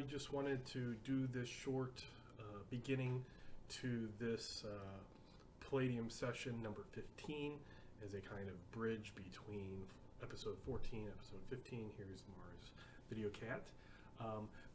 just wanted to do this short beginning to this Palladium session number 15 as a kind of bridge between episode 14 and episode 15. Here's Mars Video Cat.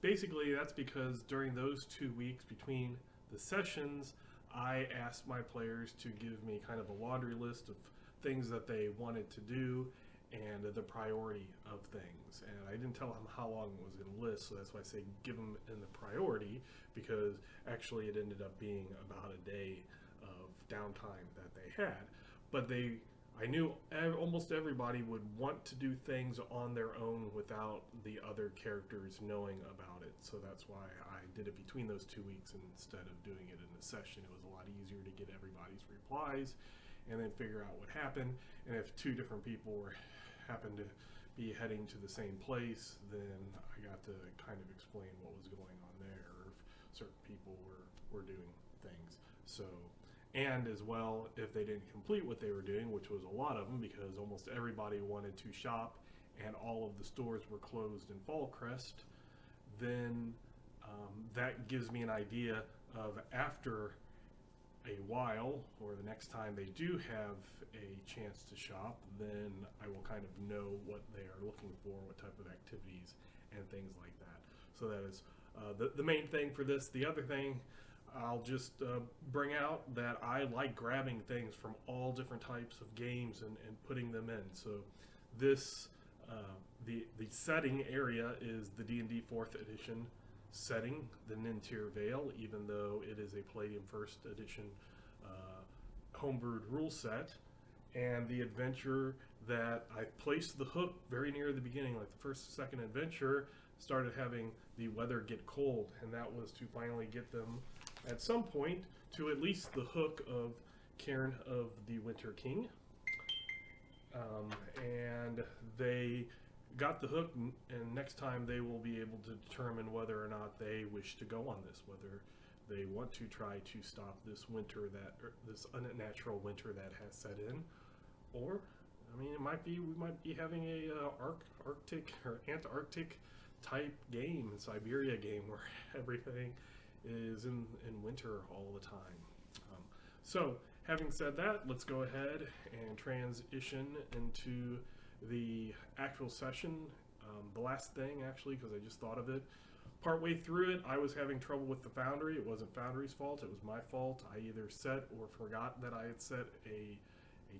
Basically, that's because during those 2 weeks between the sessions, I asked my players to give me kind of a laundry list of things that they wanted to do and the priority of things. And I didn't tell them how long it was going to list, so that's why I say give them in the priority, because actually it ended up being about a day of downtime that they had. But I knew almost everybody would want to do things on their own without the other characters knowing about it. So that's why I did it between those 2 weeks instead of doing it in the session. It was a lot easier to get everybody's replies and then figure out what happened. And if two different people happened to be heading to the same place, then I got to kind of explain what was going on there, or if certain people were doing things. So, and as well, if they didn't complete what they were doing, which was a lot of them, because almost everybody wanted to shop and all of the stores were closed in Fallcrest, then that gives me an idea of after a while, or the next time they do have a chance to shop, then I will kind of know what they are looking for, what type of activities and things like that. So that is the main thing for this. The other thing I'll just bring out that I like grabbing things from all different types of games and putting them in. So this the setting area is the D&D 4th edition setting, the Nentir Vale, even though it is a Palladium 1st edition homebrewed rule set. And the adventure that I placed the hook very near the beginning, like the first, second adventure, started having the weather get cold, and that was to finally get them at some point to at least the hook of Cairn of the Winter King. And they got the hook, and next time they will be able to determine whether or not they wish to go on this, whether they want to try to stop this winter, this unnatural winter that has set in, or I mean, we might be having a Arctic or Antarctic type game, Siberia game, where everything is in winter all the time. So having said that, let's go ahead and transition into the actual session. The last thing, actually, because I just thought of it, partway through it, I was having trouble with the Foundry. It wasn't Foundry's fault, it was my fault. I either set or forgot that I had set a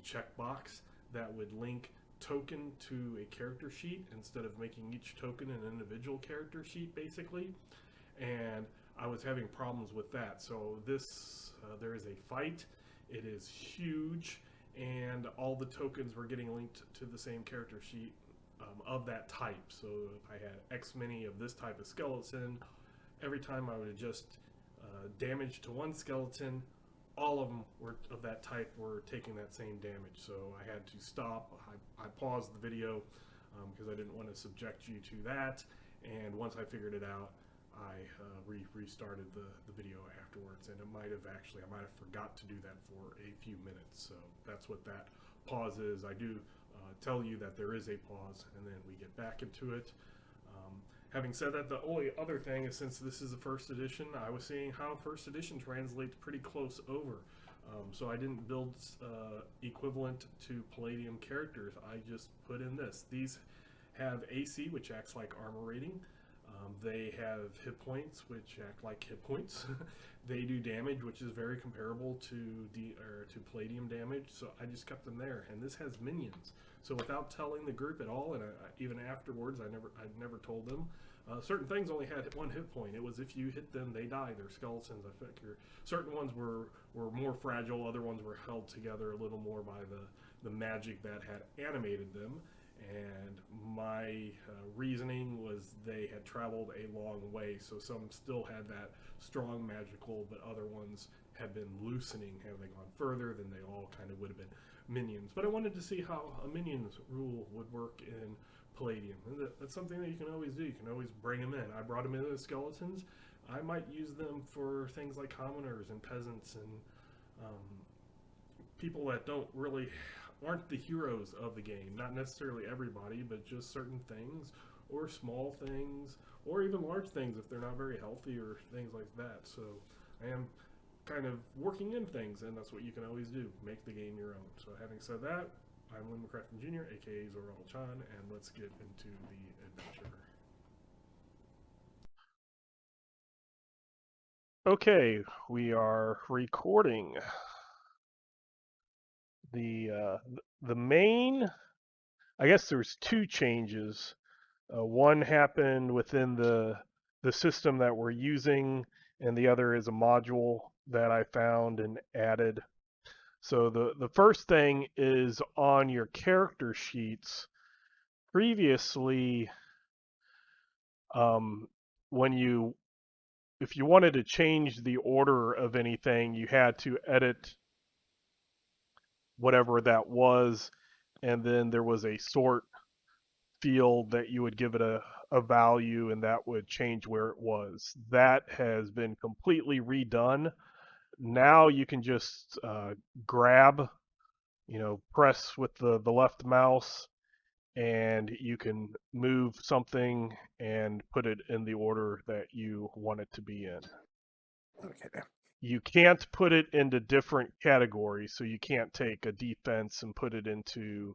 checkbox that would link token to a character sheet instead of making each token an individual character sheet, basically. And I was having problems with that. So there is a fight. It is huge, and all the tokens were getting linked to the same character sheet of that type. So if I had X many of this type of skeleton, every time I would adjust damage to one skeleton, all of them of that type were taking that same damage. So I had to stop. I paused the video because I didn't want to subject you to that. And once I figured it out, I restarted the video afterwards, and I might have forgot to do that for a few minutes. So that's what that pause is. I do tell you that there is a pause, and then we get back into it. Having said that, the only other thing is, since this is the 1st edition, I was seeing how 1st edition translates pretty close over. So I didn't build equivalent to Palladium characters. I just put in this. These have AC, which acts like armor rating. They have hit points, which act like hit points. They do damage, which is very comparable to Palladium damage. So I just kept them there. And this has minions. So without telling the group at all, and even afterwards, I never told them. Certain things only had 1 hit point. It was if you hit them, they die. They're skeletons. I figure certain ones were more fragile. Other ones were held together a little more by the magic that had animated them. And my reasoning was they had traveled a long way, so some still had that strong magical, but other ones had been loosening. Had they gone further, then they all kind of would have been minions. But I wanted to see how a minions rule would work in Palladium. And that's something that you can always do. You can always bring them in. I brought them in as skeletons. I might use them for things like commoners and peasants and people that aren't the heroes of the game. Not necessarily everybody, but just certain things. or small things, or even large things if they're not very healthy or things like that. So I am kind of working in things, and that's what you can always do, make the game your own. So having said that, I'm Lynn McCracken Jr., aka Zoral Chan, and let's get into the adventure. Okay, we are recording. The main, I guess there's two changes. One happened within the system that we're using, and the other is a module that I found and added. So the first thing is on your character sheets. Previously, when if you wanted to change the order of anything, you had to edit whatever that was, and then there was a sort field that you would give it a value, and that would change where it was. That has been completely redone. Now you can just grab, press with the left mouse, and you can move something and put it in the order that you want it to be in. Okay. You can't put it into different categories, so you can't take a defense and put it into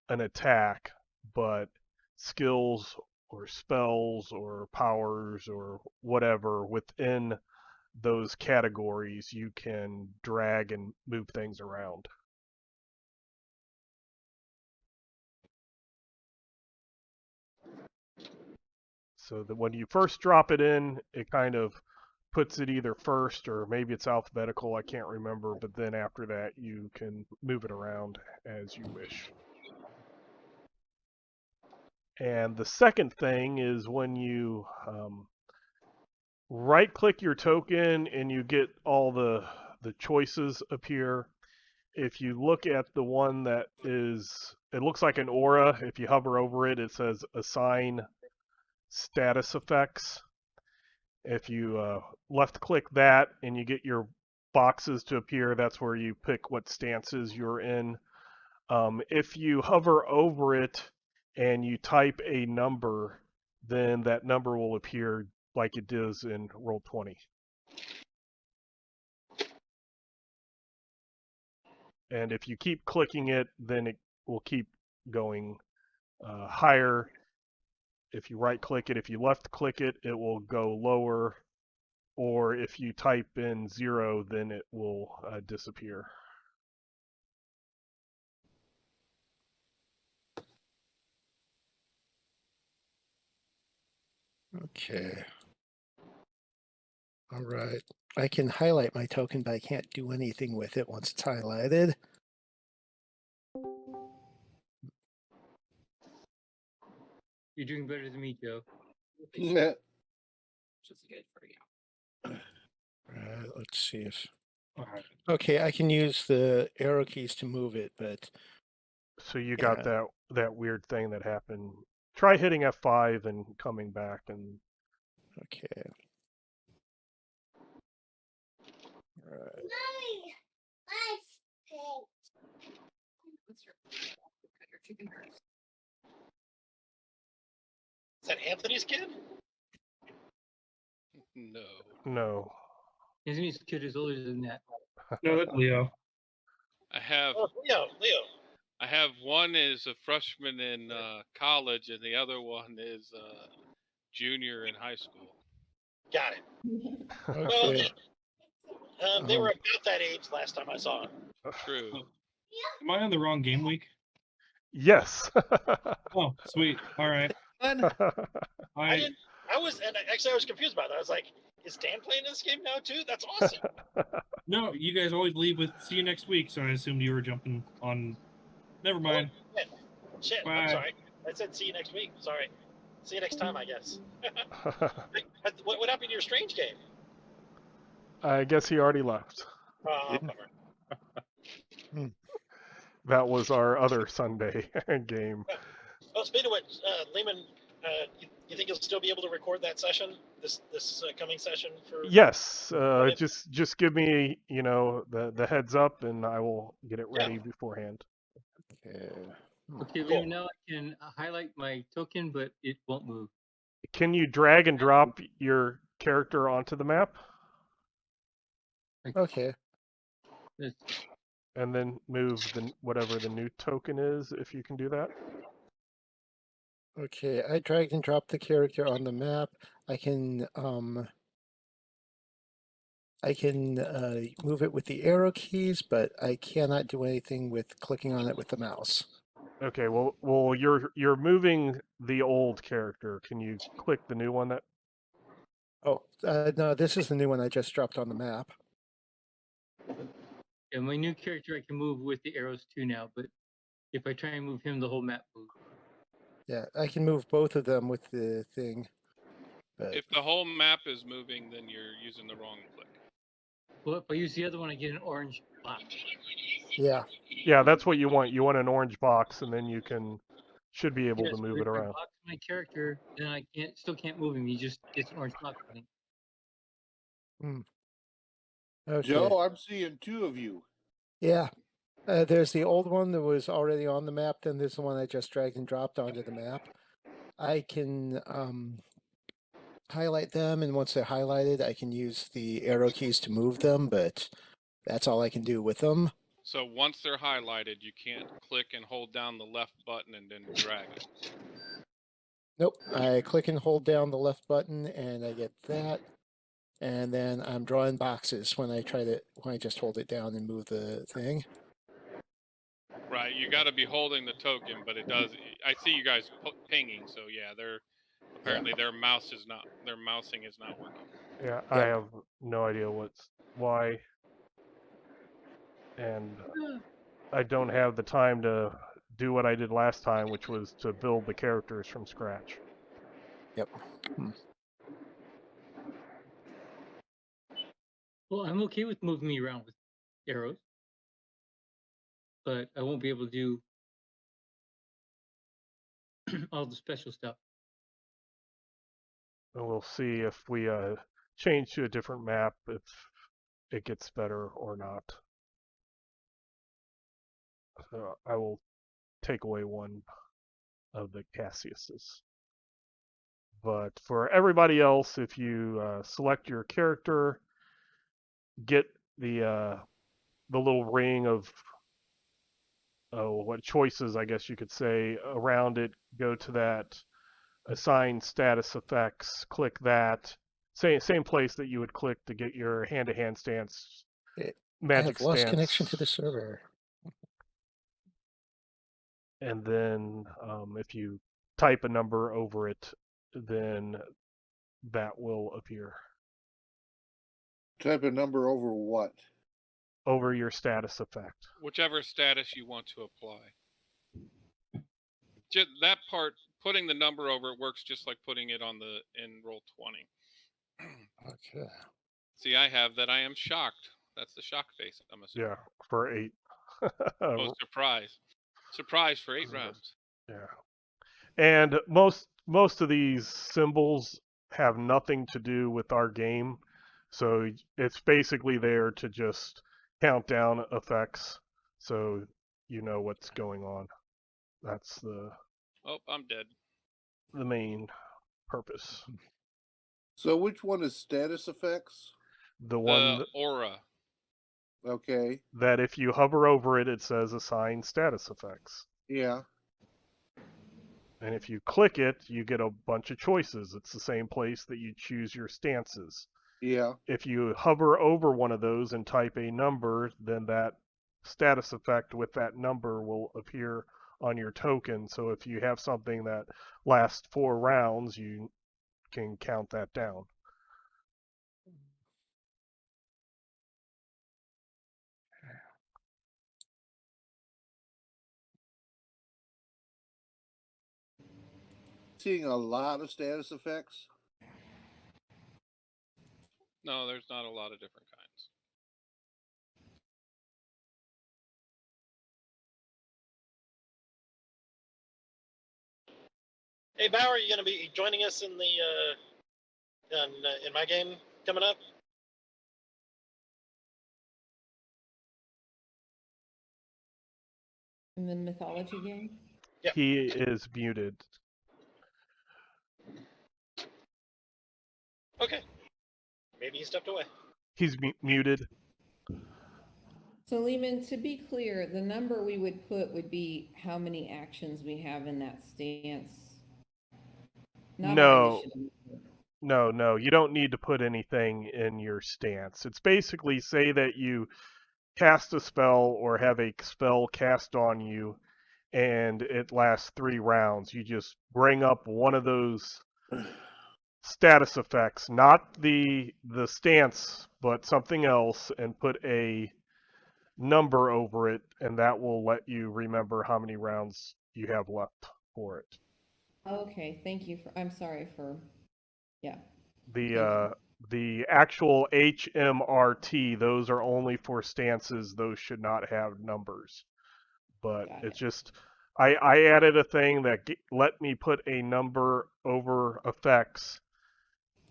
an attack, but skills or spells or powers or whatever within those categories, you can drag and move things around. So that when you first drop it in, it kind of puts it either first or maybe it's alphabetical, I can't remember, but then after that you can move it around as you wish. And the second thing is when you right click your token and you get all the choices appear. If you look at the one that is, it looks like an aura. If you hover over it, it says assign status effects. If you left click that and you get your boxes to appear, that's where you pick what stances you're in. If you hover over it and you type a number, then that number will appear like it does in Roll20. And if you keep clicking it, then it will keep going higher. If you right click it, if you left click it, it will go lower. Or if you type in 0, then it will disappear. Okay. All right. I can highlight my token, but I can't do anything with it once it's highlighted. You're doing better than me, Joe. Yeah. Just good for you. Let's see if. Okay, I can use the arrow keys to move it, but. So you got that weird thing that happened. Try hitting F5 and coming back and. Okay. All right. Mommy, ice cream. What's your chicken hurts? Is that Anthony's kid? No. No. Anthony's kid is older than that. No, that's Leo. I have Leo. I have one is a freshman in college, and the other one is junior in high school. Got it. Okay. Well, they were about that age last time I saw them. True. Am I on the wrong game week? Yes. Oh, sweet. All right. I was confused about that. I was like, is Dan playing this game now too? That's awesome. No, you guys always leave with "see you next week," so I assumed you were jumping on. Never mind. Shit. Bye. I'm sorry. I said see you next week. Sorry. See you next time, I guess. What happened to your Strange game? I guess he already left. Bummer. That was our other Sunday game. Oh, speaking of which, Lehman, you think you'll still be able to record that session, this coming session for? Yes, just give me the heads up, and I will get it ready beforehand. Okay. Okay, Cool. Liam, now I can highlight my token, but it won't move. Can you drag and drop your character onto the map Okay. It's- and then move the whatever the new token is if you can do that? Okay, I dragged and dropped the character on the map. I can move it with the arrow keys, but I cannot do anything with clicking on it with the mouse. Okay, well you're moving the old character. Can you click the new one that Oh, no, this is the new one I just dropped on the map. Yeah, my new character I can move with the arrows too now, but if I try and move him, the whole map moves. Yeah, I can move both of them with the thing. But If the whole map is moving, then you're using the wrong click. Well, if I use the other one, I get an orange box. yeah, Yeah, that's what you want. You want an orange box and then you should be able Yes, to but move if it I around. box my character, then I still can't move him. He just gets an orange box on him. okay. Joe, I'm seeing two of you. Yeah. There's the old one that was already on the map, then there's the one I just dragged and dropped onto the map. I can highlight them, and once they're highlighted, I can use the arrow keys to move them, but that's all I can do with them. So once they're highlighted, you can't click and hold down the left button and then drag it. Nope, I click and hold down the left button, and I get that. And then I'm drawing boxes when I just hold it down and move the thing. Right, you got to be holding the token, but it does. I see you guys pinging, so yeah, apparently their mousing is not working. Yeah, I have no idea why, and I don't have the time to do what I did last time, which was to build the characters from scratch. Yep. Well, I'm okay with moving me around with arrows, but I won't be able to do all the special stuff. And we'll see if we change to a different map, if it gets better or not. So I will take away one of the Cassiuses. But for everybody else, if you select your character, get the little ring of what choices, I guess you could say, around it, go to that assign status effects, click that. Same place that you would click to get your hand-to-hand stance, I magic have lost stance. connection to the server. And then if you type a number over it, then that will appear Type a number over what? over your status effect. Whichever status you want to apply. Just that part, putting the number over it works just like putting it in roll 20. Okay. See, I have that. I am shocked. That's the shock face. I'm assuming. Yeah, for 8. Oh, surprise! Surprise for 8 rounds. Yeah. And most of these symbols have nothing to do with our game. So it's basically there to just count down effects so you know what's going on. That's Oh, I'm dead. the main purpose. So which one is status effects? The one The aura. Okay. that if you hover over it, it says assign status effects. Yeah. And if you click it, you get a bunch of choices. It's the same place that you choose your stances. Yeah. If you hover over one of those and type a number, then that status effect with that number will appear on your token. So if you have something that lasts 4 rounds, you can count that down. Seeing a lot of status effects. No, there's not a lot of different kinds. Hey, Bauer, are you going to be joining us in my game coming up? In the mythology game? Yep. He is muted. Okay. Maybe he stepped away. He's muted. So Lehman, to be clear, the number we would put would be how many actions we have in that stance. Not No. our initiative. No, you don't need to put anything in your stance. It's basically say that you cast a spell or have a spell cast on you and it lasts 3 rounds. You just bring up one of those status effects, not the stance, but something else, and put a number over it, and that will let you remember how many rounds you have left for it. Okay, thank you for, I'm sorry for, yeah. The actual HMRT, those are only for stances. Those should not have numbers. But Got it's just, I added a thing that let me put a number over effects,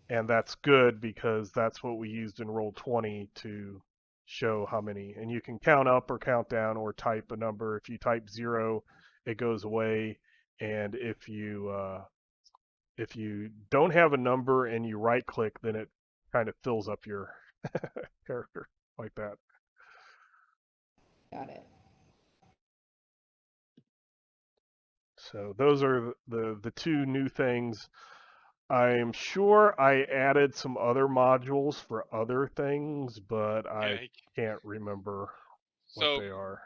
and that's good because that's what we used in Roll20 to show how many. And you can count up or count down or type a number. If you type 0, it goes away. And if you don't have a number and you right click, then it kind of fills up your character like that. Got it. So those are the 2 new things. I'm sure I added some other modules for other things, but I can't remember what they are.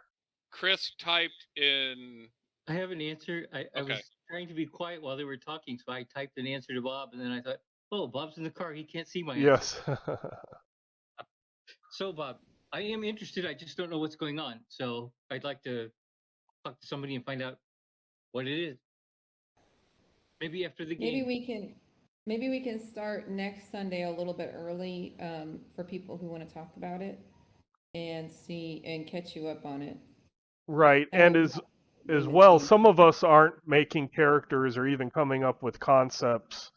Chris typed in. I have an answer. I Okay. was trying to be quiet while they were talking, so I typed an answer to Bob, and then I thought, oh, Bob's in the car. He can't see my answer. Yes. So, Bob, I am interested. I just don't know what's going on. So I'd like to talk to somebody and find out what it is. Maybe after the game. Maybe we can start next Sunday a little bit early for people who want to talk about it and see and catch you up on it. Right, and as well, some of us aren't making characters or even coming up with concepts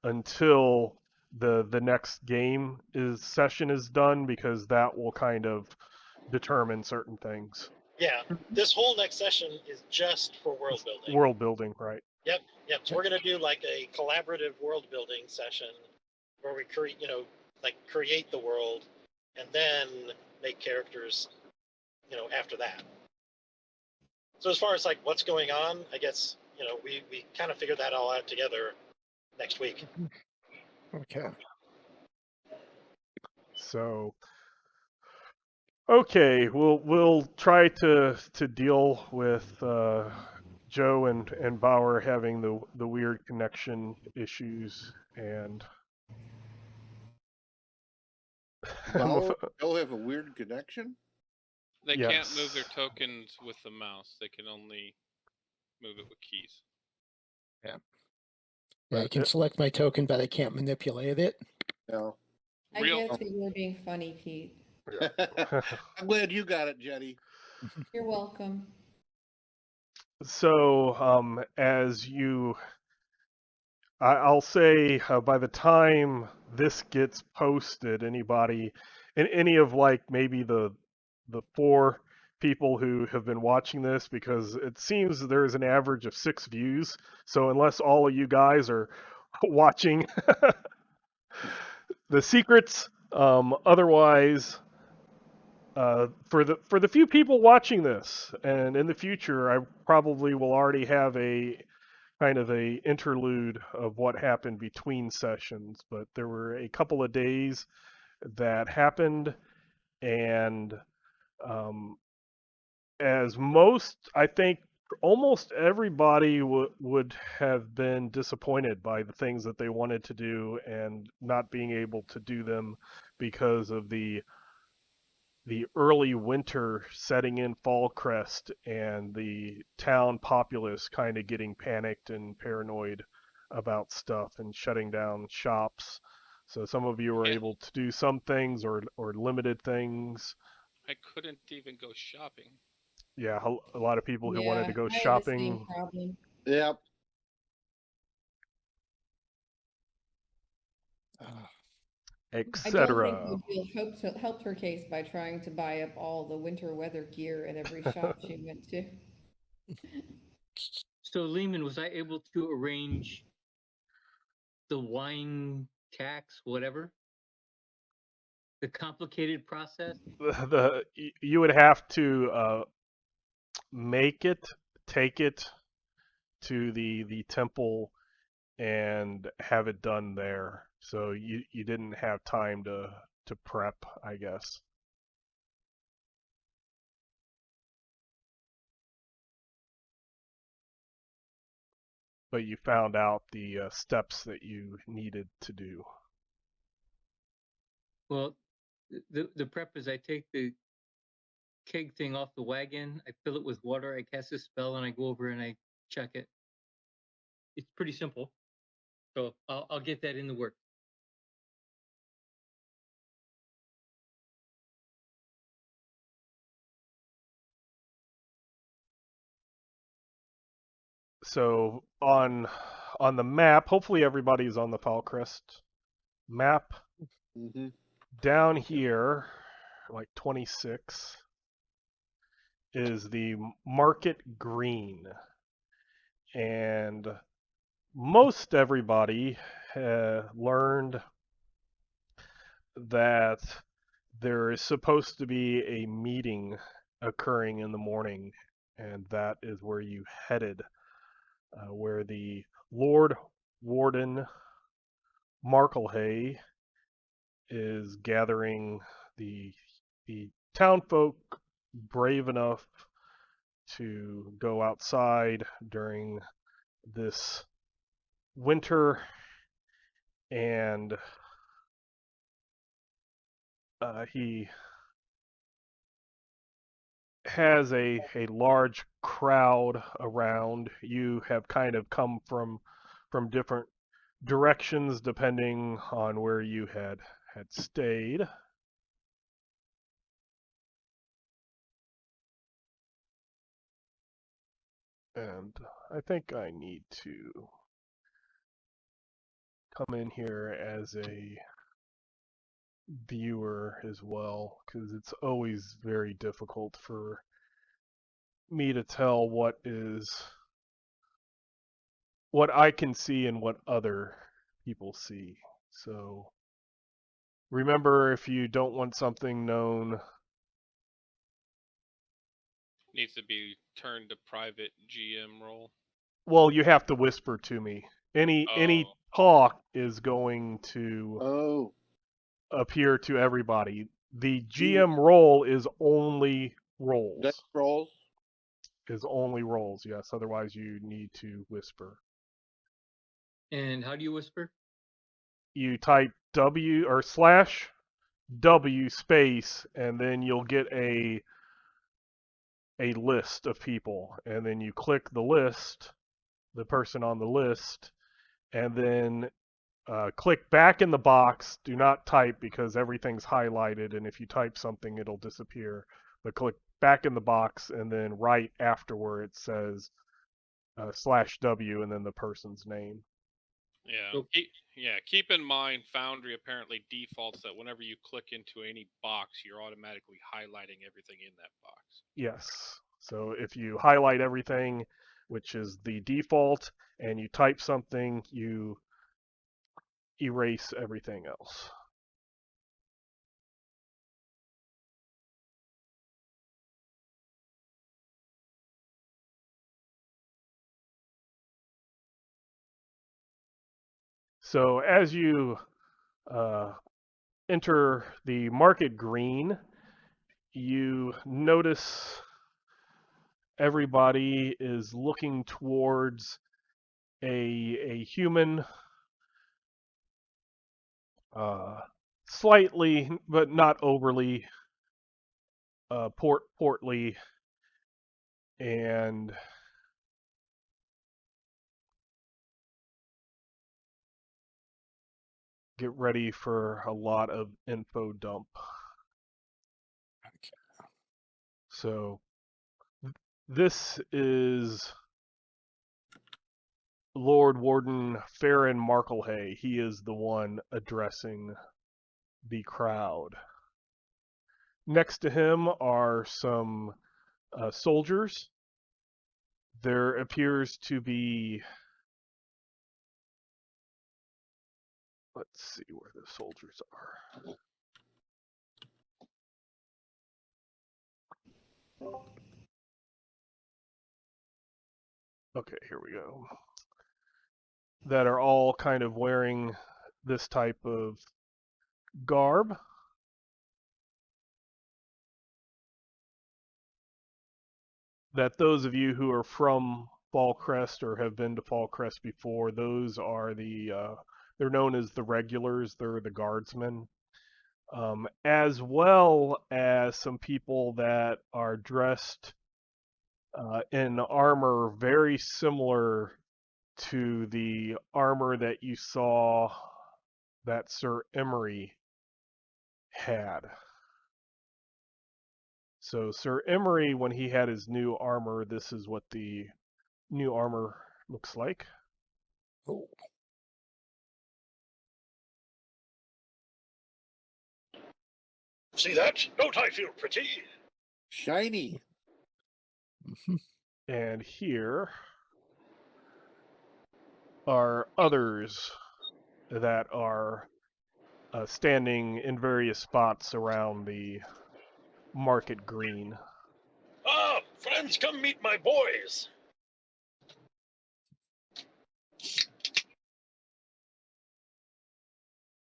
until the next game session is done, because that will kind of determine certain things. Yeah, this whole next session is just for world building. World building, right? Yep. So we're gonna do like a collaborative world building session where we create the world and then make characters, after that. So as far as like what's going on, I guess we kind of figure that all out together next week. Okay. So, okay, we'll try to deal with Joe and Bauer having the weird connection issues, and They'll have a weird connection? They can't move their tokens with the mouse. They can only move it with keys. Yeah, I can select my token, but I can't manipulate it. No. I guess that you're being funny, Pete. I'm glad you got it, Jenny. You're welcome. So, I'll say by the time this gets posted, anybody, any of like maybe the 4 people who have been watching this, because it seems there's an average of 6 views. So unless all of you guys are watching the secrets, otherwise, for the few people watching this, and in the future, I probably will already have a kind of a interlude of what happened between sessions. But there were a couple of days that happened, and as I think almost everybody would have been disappointed by the things that they wanted to do and not being able to do them because of the early winter setting in Fall Crest and the town populace kind of getting panicked and paranoid about stuff and shutting down shops. So some of you were able to do some things or limited things. I couldn't even go shopping. Yeah, a lot of people who wanted to go I had shopping. the same problem. Yep. Etc. I don't think Lucille helped her case by trying to buy up all the winter weather gear at every shop she went to. So, Lehman, was I able to arrange the wine tax, whatever? The complicated process? You would have to take it to the temple and have it done there. So you didn't have time to prep, I guess. But you found out the steps that you needed to do. Well, the prep is I take the keg thing off the wagon, I fill it with water, I cast a spell, and I go over and I check it. It's pretty simple. So I'll get that in the work. So on the map, hopefully everybody's on the Falcrest map. Mm-hmm. Down here, like 26, is the Market Green. And most everybody learned that there is supposed to be a meeting occurring in the morning, and that is where you headed, where the Lord Warden Marklehay is gathering the townfolk brave enough to go outside during this winter, and he has a large crowd around. You have kind of come from different directions depending on where you had stayed. And I think I need to come in here as a viewer as well, because it's always very difficult for me to tell what I can see and what other people see. So remember, if you don't want something known, Needs to be turned to private GM role. well, you have to whisper to me. Any Oh. talk is going to Oh, appear to everybody. The GM role is only rolls. dex rolls. Is only rolls, yes. Otherwise, you need to whisper. And how do you whisper? You type W or /W space, and then you'll get a list of people, and then you click the list, the person on the list, and then click back in the box. Do not type because everything's highlighted, and if you type something, it'll disappear. But click back in the box, and then right after where it says /W, and then the person's name. Yeah. So- Keep in mind, Foundry apparently defaults that whenever you click into any box, you're automatically highlighting everything in that box. Yes. So if you highlight everything, which is the default, and you type something, you erase everything else. So as you enter the Market Green, you notice everybody is looking towards a human, slightly but not overly portly, and get ready for a lot of info dump. Okay. So this is Lord Warden Farron Marklehay. He is the one addressing the crowd. Next to him are some soldiers. there appears to be. Let's see where the soldiers are. Okay, here we go. That are all kind of wearing this type of garb. That those of you who are from Fallcrest or have been to Fallcrest before, those are they're known as the regulars, they're the guardsmen. As well as some people that are dressed in armor very similar to the armor that you saw that Sir Emery had. So Sir Emery, when he had his new armor, this is what the new armor looks like. Oh, See that? Don't I feel pretty? Shiny. And here are others that are standing in various spots around the market green. Ah, friends, come meet my boys.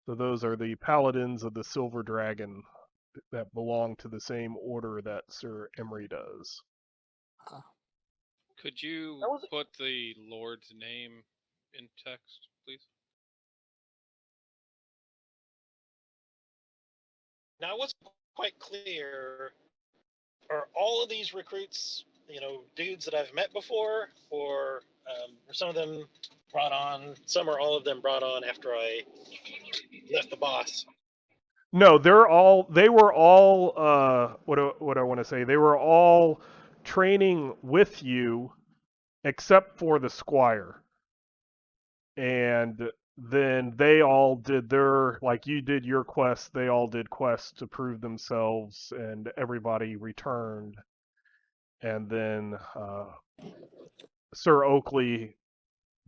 So those are the paladins of the Silver Dragon that belong to the same order that Sir Emery does. Could you That was- put the Lord's name in text, please? Now, it wasn't quite clear. Are all of these recruits, dudes that I've met before, or are some of them brought on? Some or all of them brought on after I left the boss. No, they were all what do I want to say? They were all training with you except for the squire. And then they all did their, like you did your quest, they all did quests to prove themselves, and everybody returned. And then Sir Oakley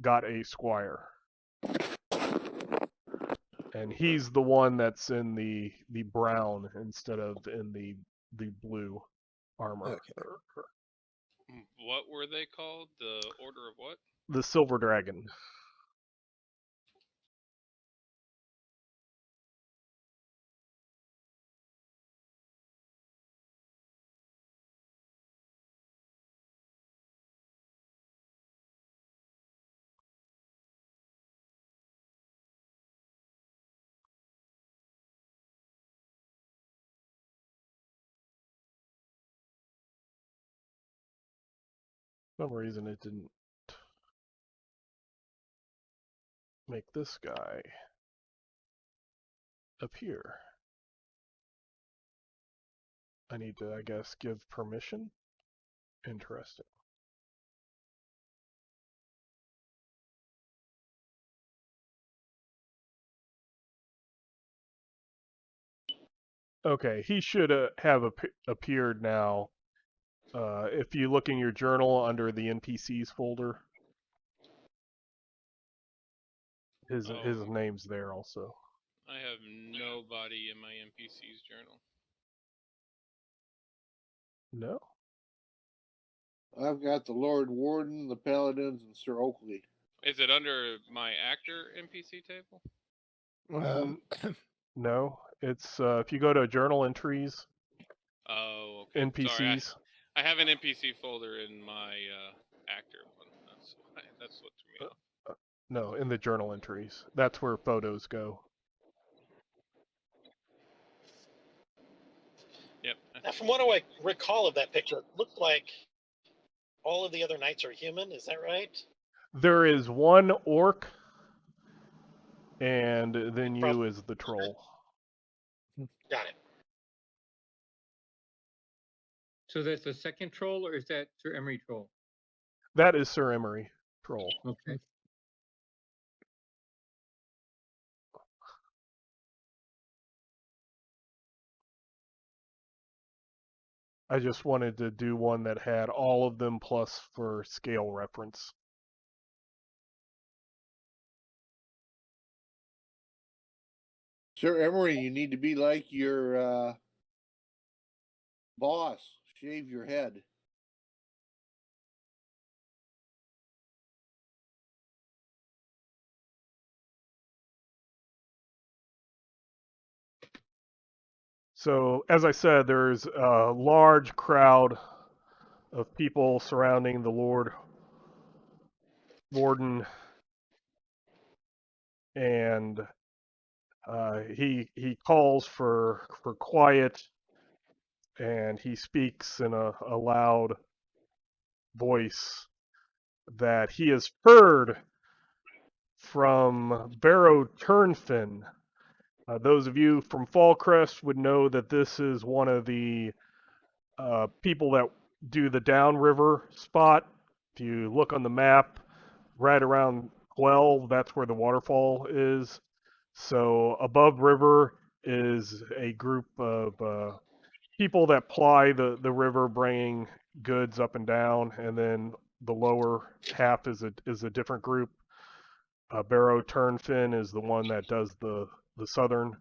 got a squire. And he's the one that's in the brown instead of in the blue armor. okay. What were they called? The Order of what? The Silver Dragon. For some reason it didn't make this guy appear. I need to, I guess, give permission? Interesting. Okay, he should have appeared now. If you look in your journal under the NPCs folder, his name's there also. I have nobody in my NPC's journal. No? I've got the Lord Warden, the Paladins, and Sir Oakley. Is it under my actor NPC table? No, it's if you go to journal entries, Oh, okay. NPCs. Sorry, I have an NPC folder in my actor one. That's what threw me off. No, in the journal entries. That's where photos go. Yep. Now, from what do I recall of that picture, it looked like all of the other knights are human. Is that right? There is one orc, and then you as the troll. Got it. So that's the second troll, or is that Sir Emery troll? That is Sir Emery troll. Okay. I just wanted to do one that had all of them plus for scale reference. Sir Emery, you need to be like your boss. Shave your head. So, as I said, there's a large crowd of people surrounding the Lord Warden, and he calls for quiet, and he speaks in a loud voice that he has heard from Barrow Turnfin. Those of you from Fallcrest would know that this is one of the people that do the downriver spot. If you look on the map, right around 12, that's where the waterfall is. So above river is a group of people that ply the river, bringing goods up and down, and then the lower half is a different group. Barrow Turnfin is the one that does the southern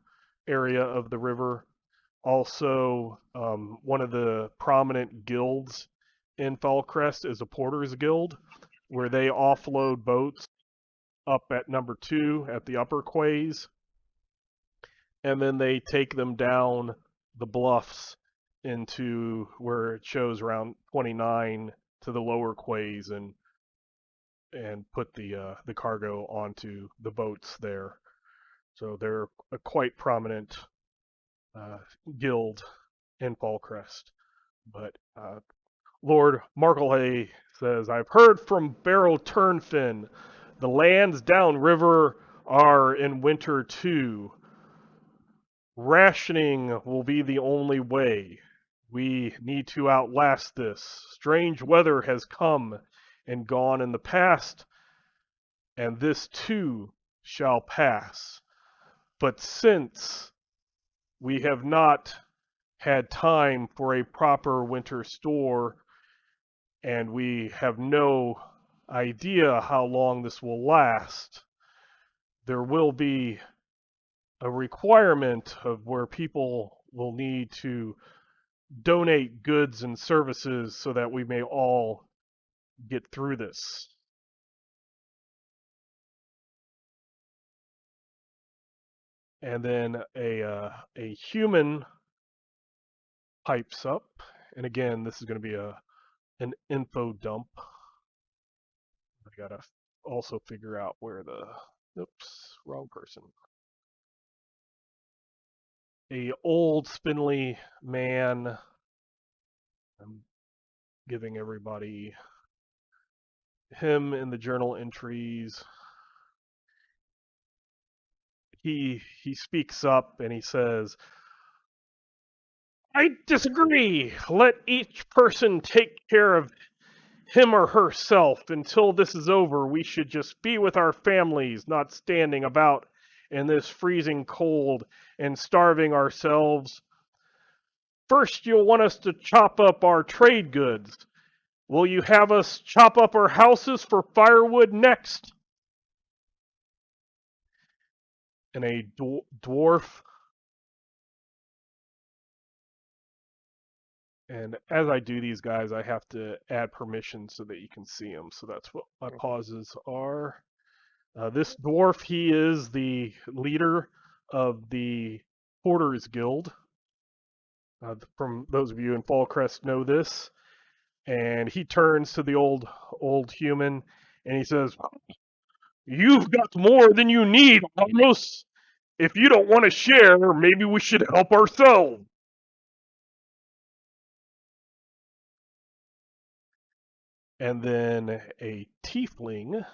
area of the river. Also, one of the prominent guilds in Fallcrest is a Porters Guild, where they offload boats up at number 2 at the upper quays, and then they take them down the bluffs into where it shows around 29 to the lower quays and put the cargo onto the boats there. So they're a quite prominent guild in Fallcrest. But Lord Marklehay says, I've heard from Barrow Turnfin. The lands downriver are in winter too. Rationing will be the only way. We need to outlast this. Strange weather has come and gone in the past, and this too shall pass. But since we have not had time for a proper winter store, and we have no idea how long this will last, there will be a requirement of where people will need to donate goods and services so that we may all get through this. And then a human pipes up, and again, this is going to be an info dump. I gotta also figure out where oops, wrong person. A old spindly man. I'm giving everybody him in the journal entries. He speaks up and he says, I disagree. Let each person take care of him or herself. Until this is over, we should just be with our families, not standing about in this freezing cold and starving ourselves. First, you'll want us to chop up our trade goods. Will you have us chop up our houses for firewood next? And a dwarf. And as I do these guys, I have to add permissions so that you can see them. So that's what my pauses are. This dwarf, he is the leader of the Porters Guild. From those of you in Fallcrest know this. And he turns to the old human and he says, You've got more than you need, almost. If you don't want to share, maybe we should help ourselves. And then a tiefling,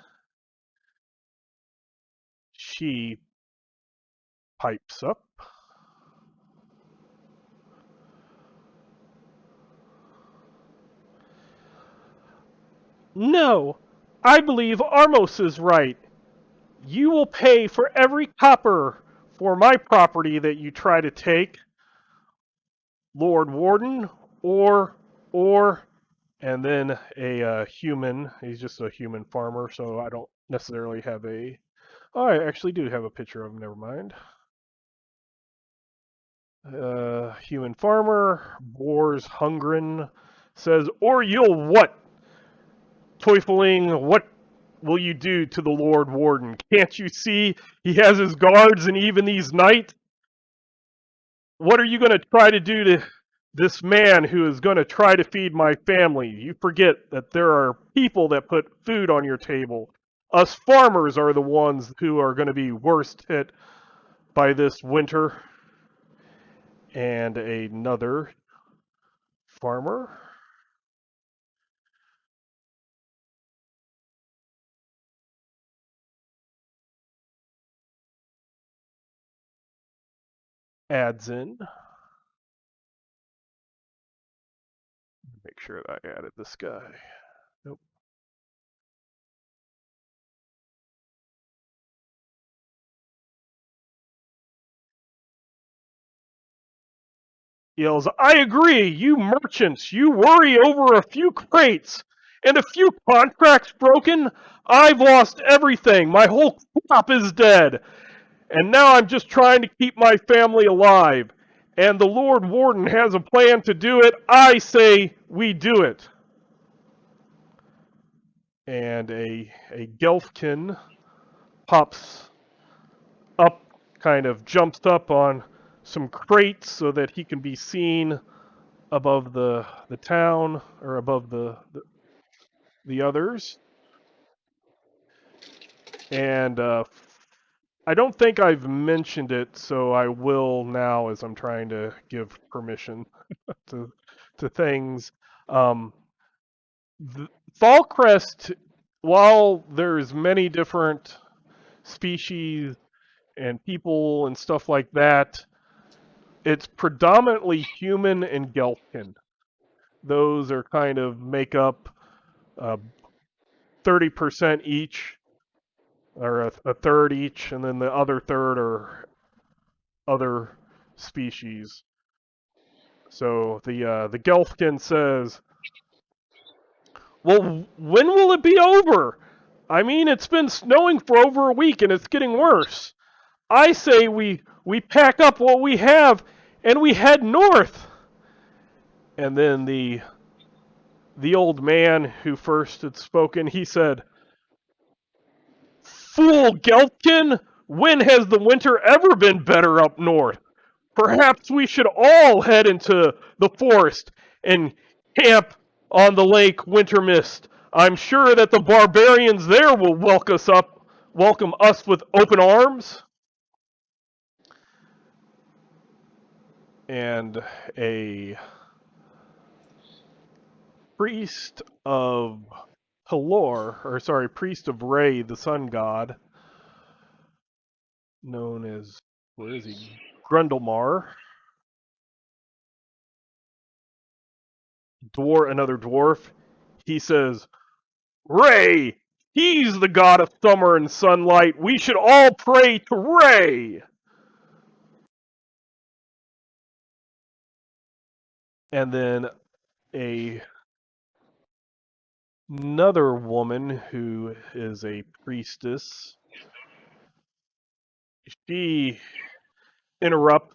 she pipes up. No, I believe Armos is right. You will pay for every copper for my property that you try to take, Lord Warden, or, and then a human. He's just a human farmer, so I don't necessarily have a. Oh, I actually do have a picture of him. Never mind. Human farmer, Boars Hungren, says, or you'll what? Teufling, what will you do to the Lord Warden? Can't you see he has his guards and even these knights? What are you going to try to do to this man who is going to try to feed my family? You forget that there are people that put food on your table. Us farmers are the ones who are going to be worst hit by this winter. And another farmer. Adds in. Make sure that I added this guy. Nope. Yells, I agree, you merchants, you worry over a few crates and a few contracts broken. I've lost everything. My whole crop is dead. And now I'm just trying to keep my family alive. And the Lord Warden has a plan to do it. I say we do it. And a Gelfkin pops up, kind of jumps up on some crates so that he can be seen above the town, or above the others. And I don't think I've mentioned it, so I will now as I'm trying to give permission to things. Fallcrest, while there's many different species and people and stuff like that, it's predominantly human and Gelfkin. Those are kind of make up 30% each, or a third each, and then the other third are other species. So the Gelfkin says, well, when will it be over? I mean, it's been snowing for over a week and it's getting worse. I say we pack up what we have and we head north. And then the old man who first had spoken, he said, Fool Gelfkin, when has the winter ever been better up north? Perhaps we should all head into the forest and camp on the lake Wintermist. I'm sure that the barbarians there will welcome us with open arms. And a priest of priest of Re, the sun god, known as, where is he? Grundelmar. Another dwarf. He says, Ray! He's the god of summer and sunlight. We should all pray to Ray! And then another woman who is a priestess. She interrupts.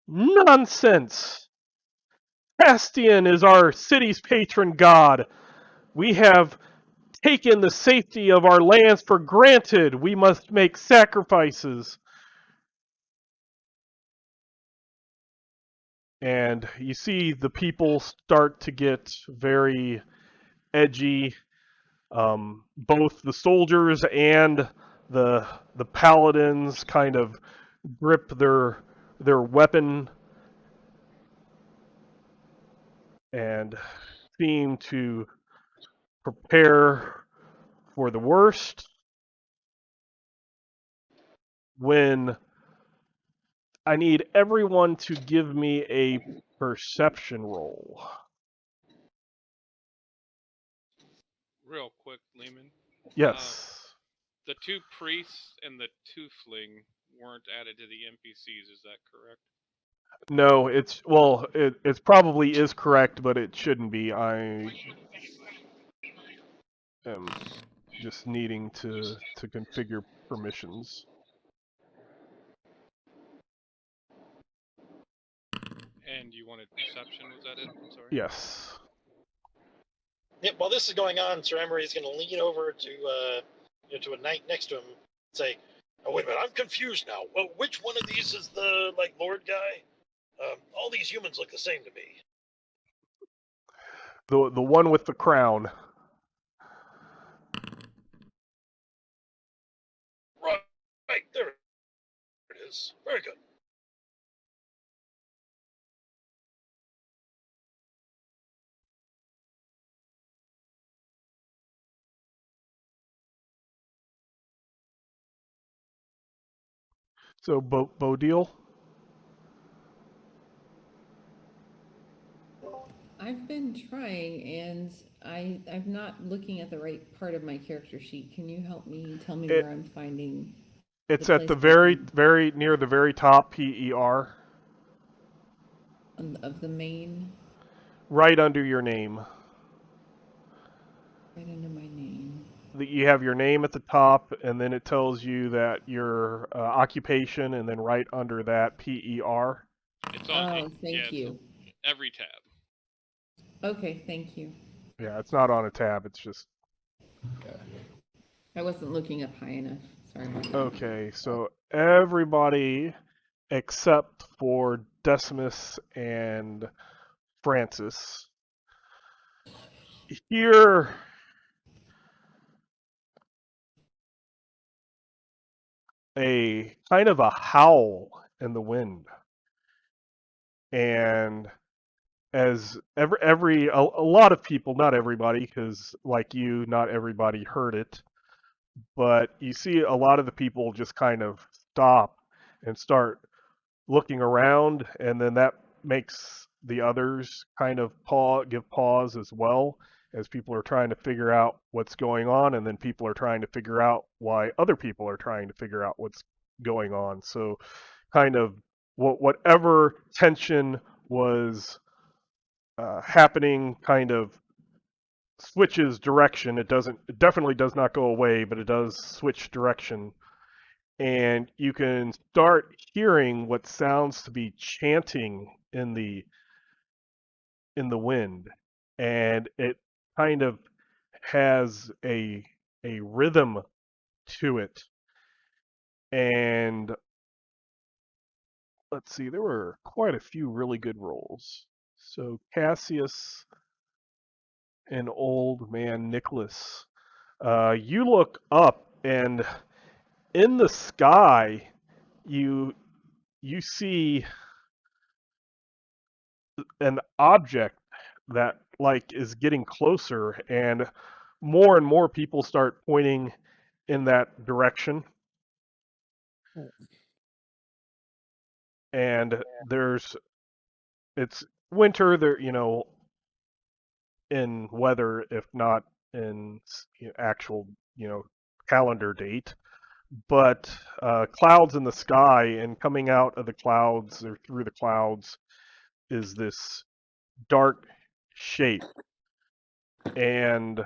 Nonsense! Castian is our city's patron god. We have taken the safety of our lands for granted. We must make sacrifices. And you see the people start to get very edgy. Both the soldiers and the paladins kind of grip their weapon and seem to prepare for the worst. When I need everyone to give me a perception roll. Real quick, Lehman. Yes. The two priests and the Toofling weren't added to the NPCs, is that correct? No, it's probably is correct, but it shouldn't be. I am just needing to configure permissions. And you wanted perception, was that it? I'm sorry. Yes. Yeah, while this is going on, Sir Emery is going to lean over to to a knight next to him and say, "Oh wait a minute, I'm confused now. Well, which one of these is the Lord guy? All these humans look the same to me." The one with the crown. Right, there it is. Very good. So Bodil. I've been trying and I'm not looking at the right part of my character sheet. Can you help me tell me where I'm finding It's the at the place very near the very top PER. of the main, Right under your name. right under my name? You have your name at the top, and then it tells you that your occupation, and then right under that PER. It's on. Oh, thank you. Every tab. Okay, thank you. Yeah, it's not on a tab. It's just. I wasn't looking up high enough. Sorry about that. Okay, so everybody except for Decimus and Francis hear a kind of a howl in the wind, and as a lot of people, not everybody, because like you, not everybody heard it, but you see a lot of the people just kind of stop and start looking around, and then that makes the others kind of give pause as well, as people are trying to figure out what's going on, and then people are trying to figure out why other people are trying to figure out what's going on. So kind of whatever tension was happening kind of switches direction. It definitely does not go away, but it does switch direction. And you can start hearing what sounds to be chanting in the wind. And it kind of has a rhythm to it. And let's see, there were quite a few really good rolls. So Cassius and old man Nicholas, you look up, and in the sky you see an object that like is getting closer, and more people start pointing in that direction. And it's winter there, in weather, if not in actual, calendar date. But clouds in the sky, and coming out of the clouds or through the clouds is this dark shape. And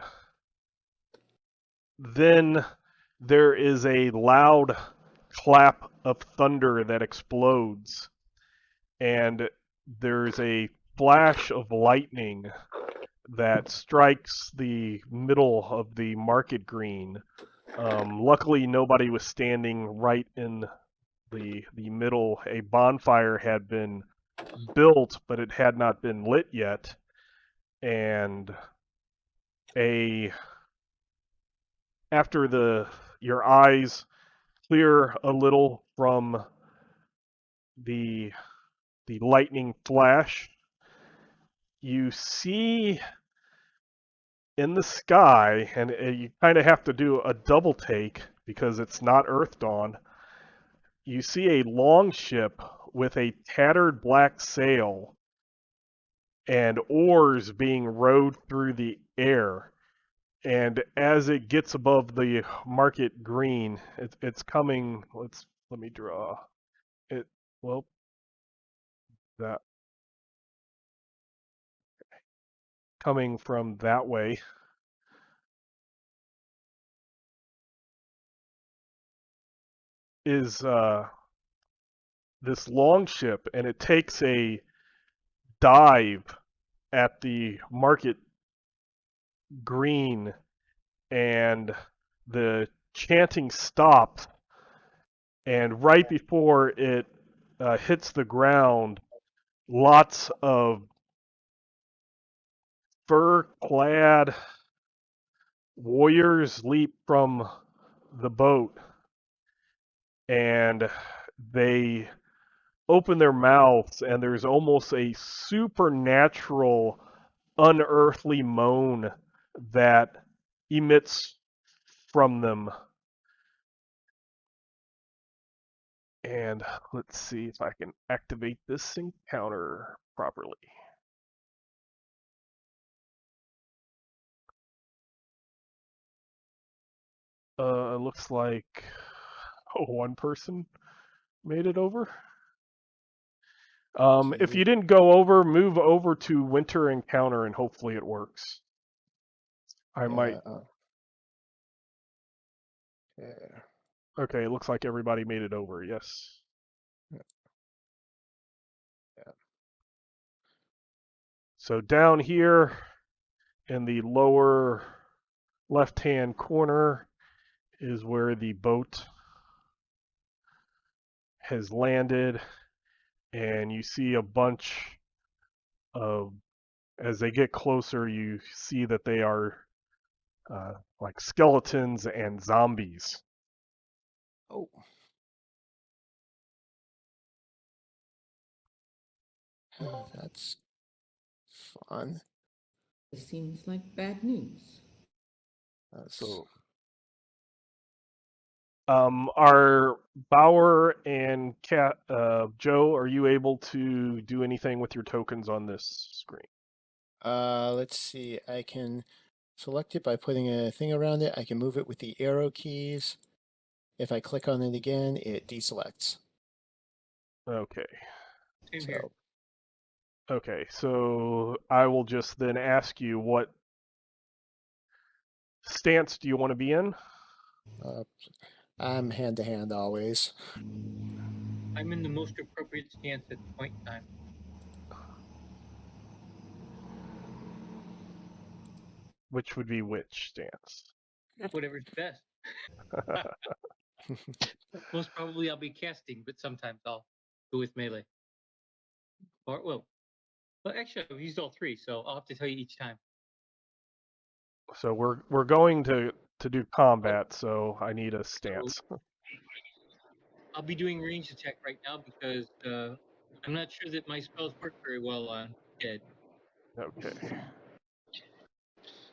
then there is a loud clap of thunder that explodes, and there's a flash of lightning that strikes the middle of the market green. Luckily, nobody was standing right in the middle. A bonfire had been built, but it had not been lit yet, and after your eyes clear a little from the lightning flash, you see in the sky, and you kind of have to do a double take because it's not Earth Dawn. You see a longship with a tattered black sail and oars being rowed through the air. And as it gets above the market green, it's coming. Let me draw it. Well, that coming from that way. Is this longship, and it takes a dive at the market green, and the chanting stops, and right before it hits the ground, lots of fur-clad warriors leap from the boat, and they open their mouths, and there's almost a supernatural, unearthly moan that emits from them. And let's see if I can activate this encounter properly. It looks like one person made it over. If you didn't go over, move over to Winter Encounter and hopefully it works. I might. Yeah. Okay, it looks like everybody made it over, yes. Yeah. So down here in the lower left-hand corner is where the boat has landed, and you see a bunch of, as they get closer, you see that they are like skeletons and zombies. Oh. That's fun. This seems like bad news. So, are Bauer and Joe, are you able to do anything with your tokens on this screen? Let's see. I can select it by putting a thing around it. I can move it with the arrow keys. If I click on it again, it deselects. Okay. Same here. Okay, so I will just then ask you, what stance do you want to be in? I'm hand to hand always. I'm in the most appropriate stance at the point in time. Which would be which stance? Whatever's best. Most probably I'll be casting, but sometimes I'll go with melee. Or well, actually I've used all three, so I'll have to tell you each time. So we're going to do combat, so I need a stance. I'll be doing ranged attack right now because I'm not sure that my spells work very well on dead. Okay.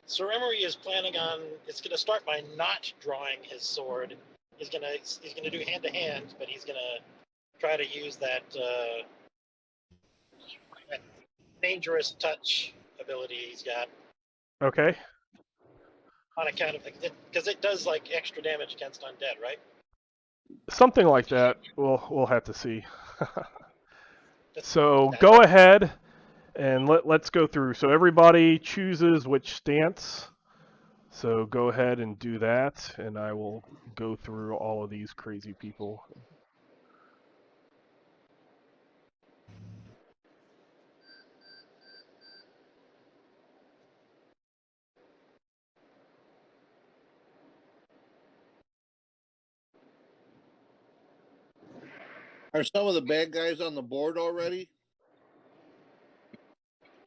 Sir Emery is planning on. It's going to start by not drawing his sword. He's gonna do hand to hand, but he's gonna try to use that dangerous touch ability he's got. Okay. On account of because it does like extra damage against undead, right? Something like that. We'll have to see. So go ahead and let's go through. So everybody chooses which stance. So go ahead and do that, and I will go through all of these crazy people. Are some of the bad guys on the board already?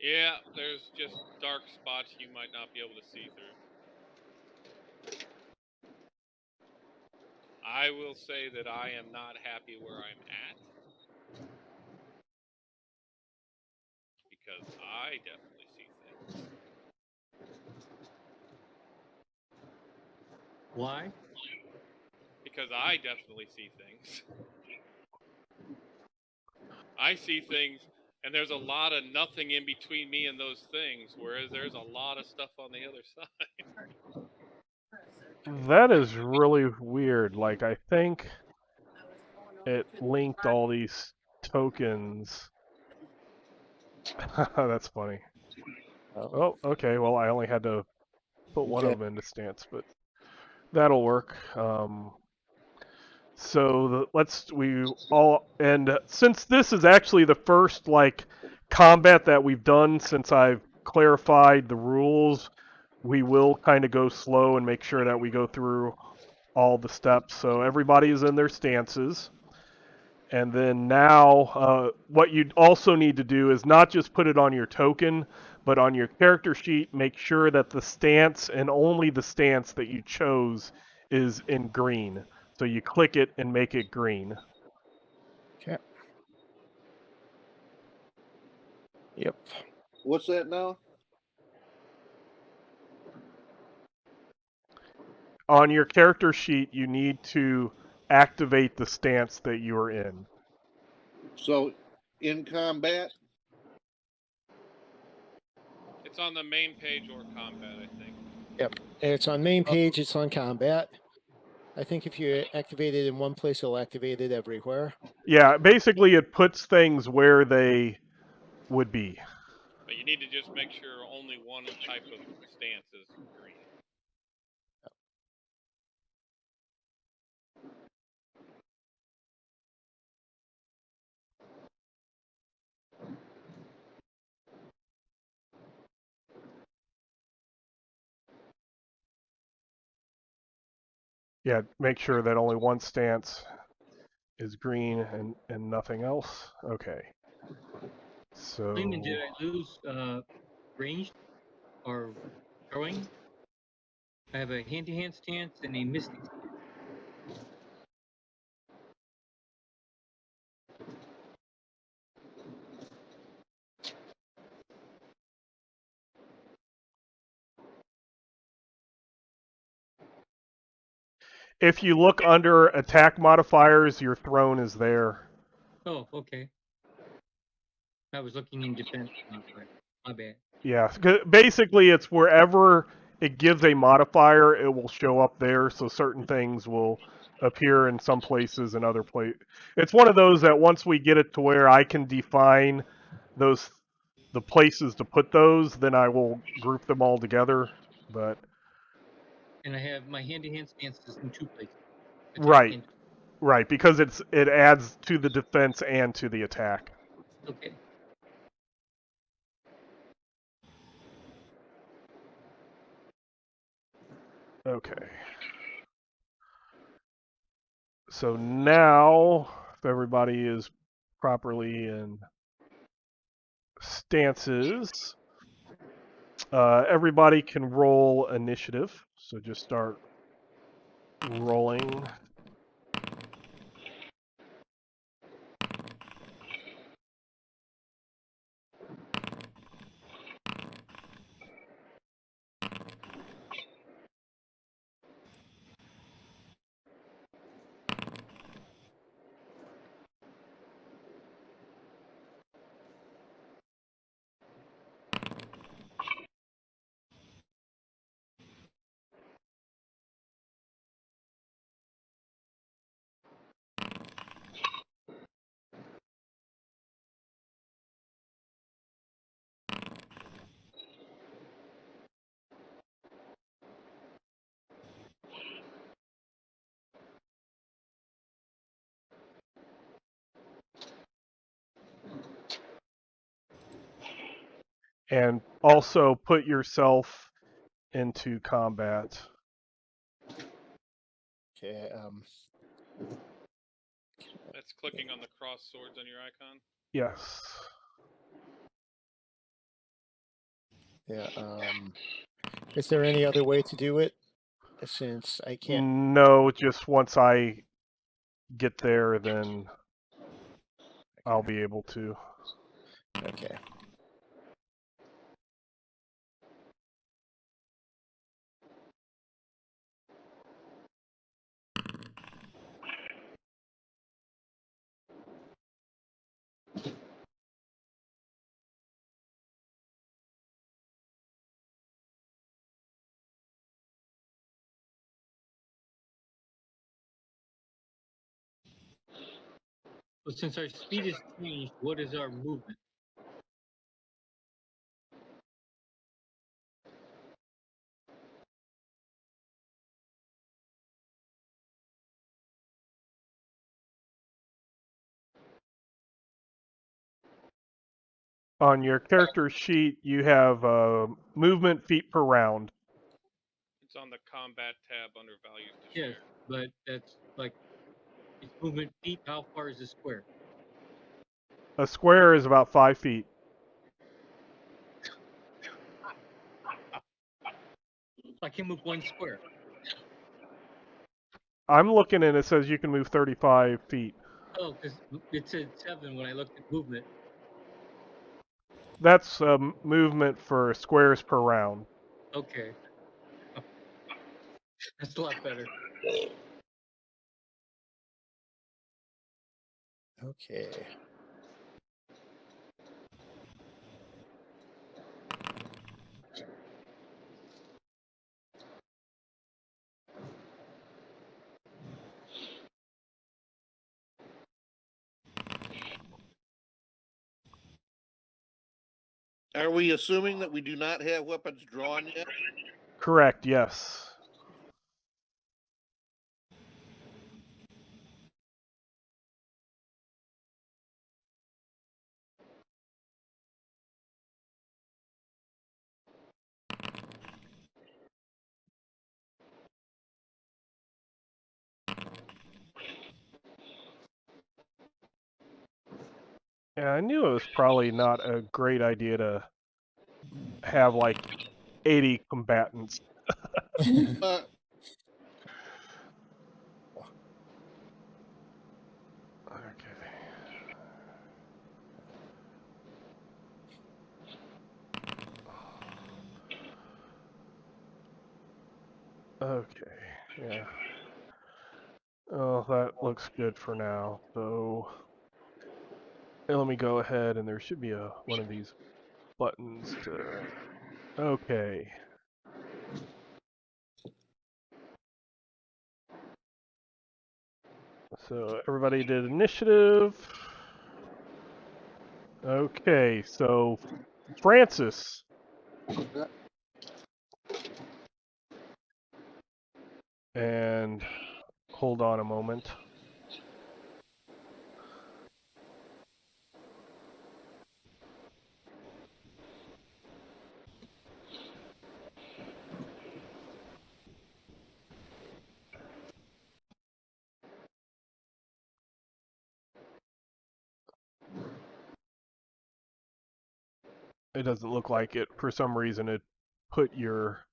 Yeah, there's just dark spots you might not be able to see through. I will say that I am not happy where I'm at. Because I definitely see things. Why? Because I definitely see things. I see things, and there's a lot of nothing in between me and those things, whereas there's a lot of stuff on the other side. That is really weird. Like, I think it linked all these tokens That's funny. Oh, Oh, okay. Well, I only had to put one okay. of them into stance, but that'll work. So we all, and since this is actually the first like combat that we've done since I've clarified the rules, we will kind of go slow and make sure that we go through all the steps. So everybody is in their stances. And then now, what you also need to do is not just put it on your token, but on your character sheet, make sure that the stance and only the stance that you chose is in green. So you click it and make it green. Okay. Yep. What's that now? On your character sheet, you need to activate the stance that you are in. So, in combat, It's on the main page or combat, I think. Yep. It's on main page. It's on combat. I think if you activate it in one place, it'll activate it everywhere. Yeah, basically it puts things where they would be. But you need to just make sure only one type of stance is green. Yeah, make sure that only one stance is green and nothing else. Okay. So Lehman, did I lose ranged or throwing? I have a hand-to-hand stance and a mystic stance. if you look under attack modifiers, your throne is there. Oh, okay. I was looking in defense modifier. My bad. Yeah, basically it's wherever it gives a modifier, it will show up there. So certain things will appear in some places and other places. It's one of those that once we get it to where I can define the places to put those, then I will group them all together. But And I have my hand-to-hand stances in two places. Attack right, and right, because it adds to the defense and to the attack. okay. Okay. So now, if everybody is properly in stances, everybody can roll initiative. So just start rolling. And also put yourself into combat. Okay. That's clicking on the cross swords on your icon. Yes. Yeah. Is there any other way to do it? Since I can't. No, just once I get there, then I'll be able to. Okay. Well, since our speed is changed, what is our movement? On your character sheet, you have movement feet per round. It's on the combat tab under values to Yes, share. but that's like it's movement feet. How far is a square? A square is about 5 feet. I can move one square. I'm looking and it says you can move 35 feet. Oh, because it said 7 when I looked at movement. That's movement for squares per round. Okay. That's a lot better. Okay. Are we assuming that we do not have weapons drawn yet? Correct, yes. Yeah, I knew it was probably not a great idea to have like 80 combatants. Uh, Okay. Okay, yeah. Oh, that looks good for now. So let me go ahead, and there should be one of these buttons to. Okay. So everybody did initiative. Okay, so Francis. And hold on a moment. It doesn't look like it. For some reason, it put your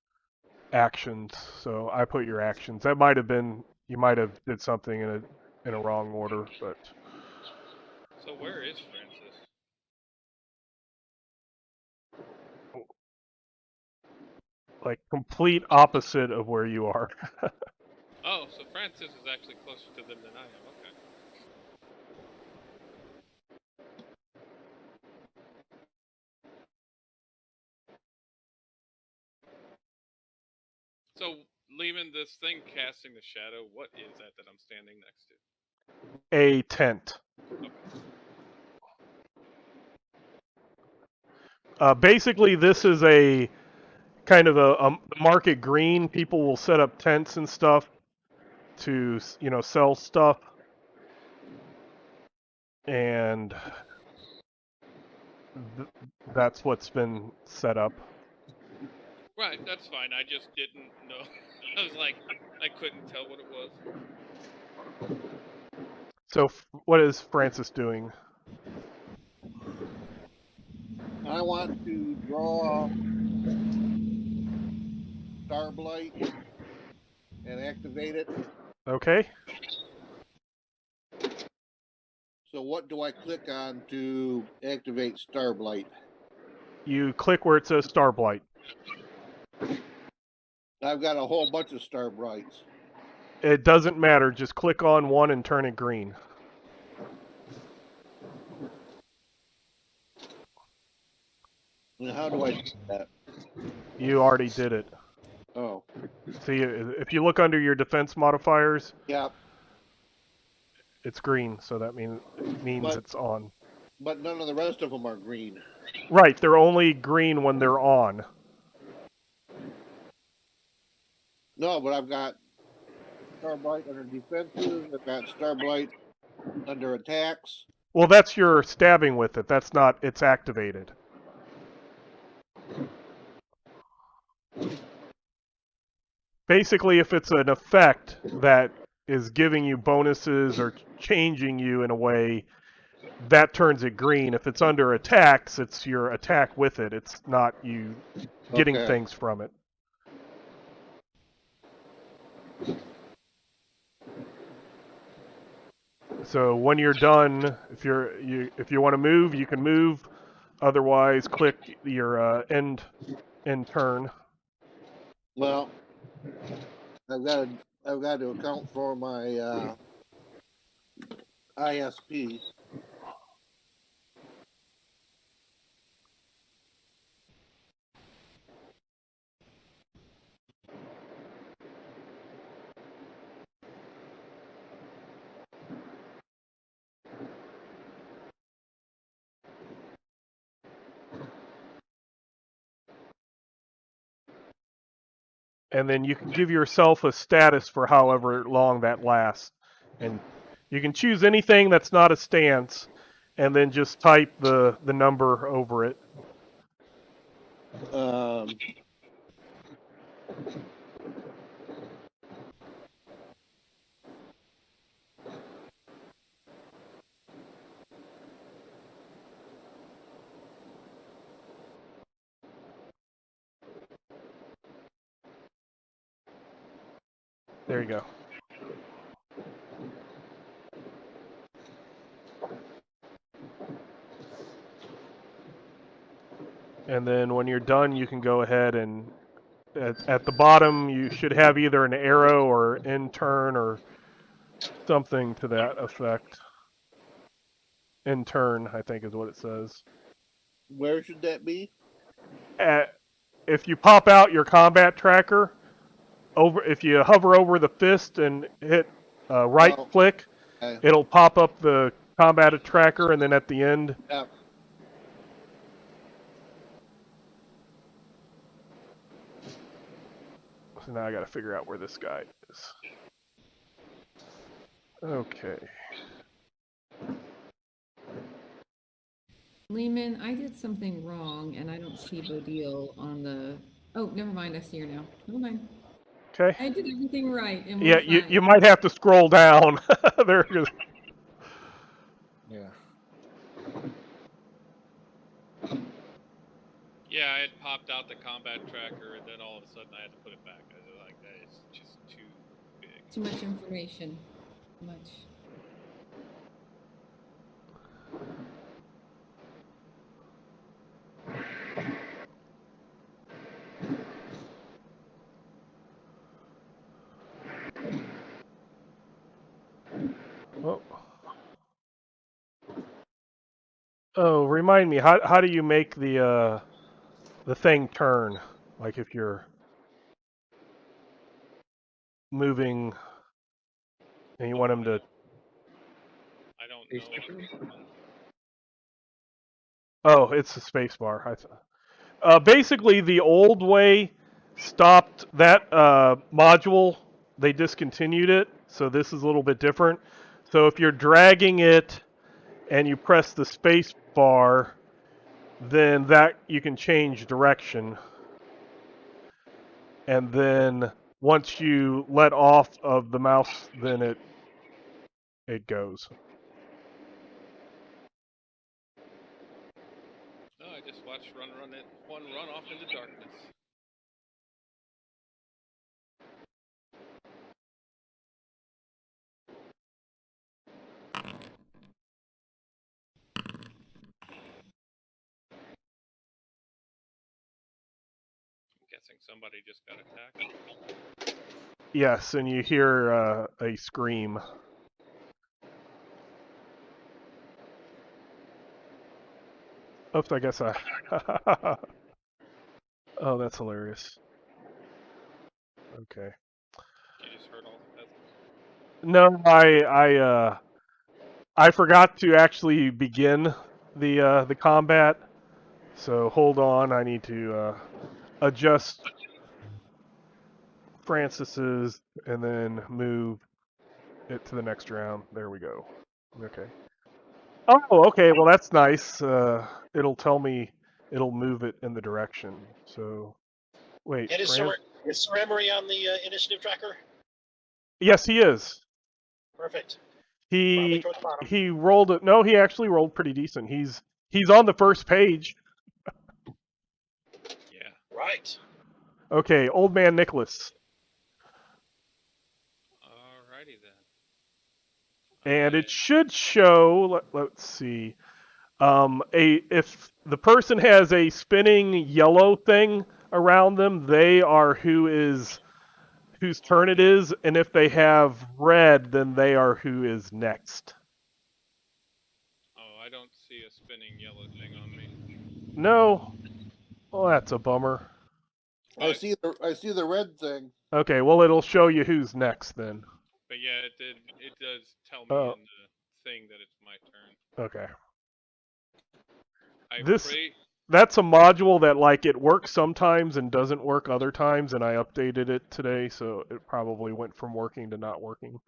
actions. So I put your actions. That might have been, you might have did something in a wrong order, but So where is Francis? like complete opposite of where you are. Oh, so Francis is actually closer to them than I am. Okay. So, Lehman, this thing casting the shadow, what is that I'm standing next to? A tent. Basically, this is a kind of a market green. People will set up tents and stuff to sell stuff, and that's what's been set up. Right, that's fine. I just didn't know. I was like, I couldn't tell what it was. So what is Francis doing? I want to draw Starblight and activate it. Okay. So what do I click on to activate Starblight? You click where it says Starblight. I've got a whole bunch of Starblights. It doesn't matter. Just click on one and turn it green. And how do I do that? You already did it. Oh, See, if you look under your defense modifiers, yeah, it's green, so that means But- it's on. but none of the rest of them are green. Right, they're only green when they're on. No, but I've got Starblight under defenses. I've got Starblight under attacks. Well, that's your stabbing with it. That's not. It's activated. Basically, if it's an effect that is giving you bonuses or changing you in a way, that turns it green. If it's under attacks, it's your attack with it. It's not you getting Okay. things from it. So when you're done, if you want to move, you can move. Otherwise, click your end turn. Well, I've got to account for my ISP. And then you can give yourself a status for however long that lasts. And you can choose anything that's not a stance, and then just type the number over it. There you go. And then when you're done, you can go ahead and at the bottom you should have either an arrow or end turn or something to that effect. End turn, I think is what it says. Where should that be? If you pop out your combat tracker, if you hover over the fist and hit right click, Okay. it'll pop up the combat tracker, and then at the end. Yep. So now I got to figure out where this guy is. Okay. Lehman, I did something wrong, and I don't see Bodil on the. Oh, never mind. I see her now. Never mind. Okay. I did everything right, and Yeah, we're fine. you might have to scroll down. There it goes. Yeah. Yeah, I had popped out the combat tracker, and then all of a sudden I had to put it back. I was like, that is just too big. Too much information. Too much. Oh. Oh, remind me, how do you make the thing turn? Like if you're moving and you want him to. I don't know. Oh, it's the space bar. Basically, the old way stopped that module. They discontinued it, so this is a little bit different. So if you're dragging it and you press the space bar, then that you can change direction. And then once you let off of the mouse, then it goes. No, I just watched one run off into darkness. I'm guessing somebody just got attacked. Yes, and you hear a scream. Oops, I guess I. Oh, that's hilarious. Okay. You just heard all the peasants. No, I forgot to actually begin the combat. So hold on, I need to adjust Francis's and then move it to the next round. There we go. Okay. Oh, okay. Well, that's nice. It'll tell me. It'll move it in the direction. So, wait, And Fran? is Sir Emery on the initiative tracker? Yes, he is. Perfect. Probably He toward the bottom. he rolled it. No, he actually rolled pretty decent. He's on the first page. Yeah. Right. Okay, Old Man Nicholas, Alrighty then. and it should show. Let's see. If the person has a spinning yellow thing around them, they are whose turn it is, and if they have red, then they are who is next. Oh, I don't see a spinning yellow thing on me. No, well, that's a bummer. I But see the red thing. Okay, well, it'll show you who's next then. yeah, it does tell me Oh. in the thing that it's my turn. Okay. I This pray. that's a module that like it works sometimes and doesn't work other times, and I updated it today, so it probably went from working to not working.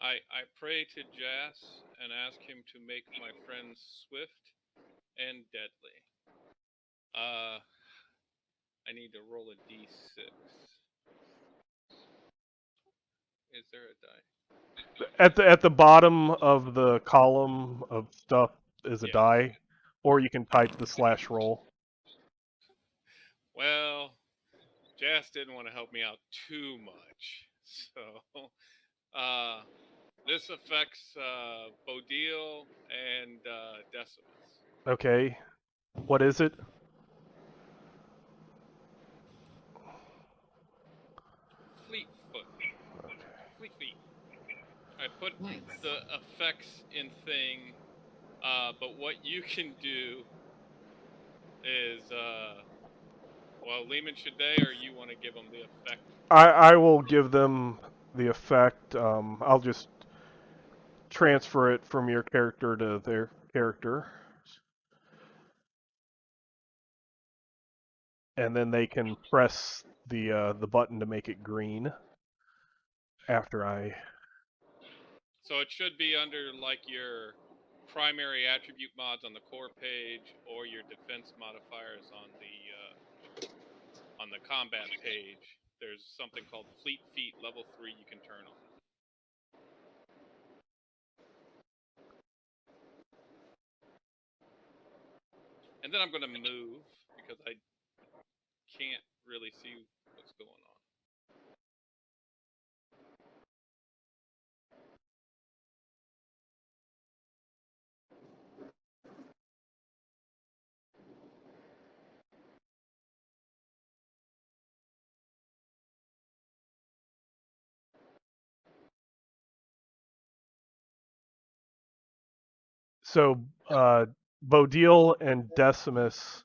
I pray to Jas and ask him to make my friends swift and deadly. I need to roll a d6. Is there a die? At the bottom of the column of stuff is a Yes. die, or you can type the /roll. Well, Jas didn't want to help me out too much, so this affects Bodil and Decimus. Okay. What is it? Fleetfoot. Fleet feet. I put Nice. the effects in thing, but what you can do is, well, Lehman, should they, or you want to give them the effect? I will give them the effect. I'll just transfer it from your character to their character. And then they can press the button to make it green after I. So it should be under like your primary attribute mods on the core page, or your defense modifiers on the combat page. There's something called Fleet Feet level 3 you can turn on. And then I'm going to move because I can't really see what's going on. So Bodil and Decimus,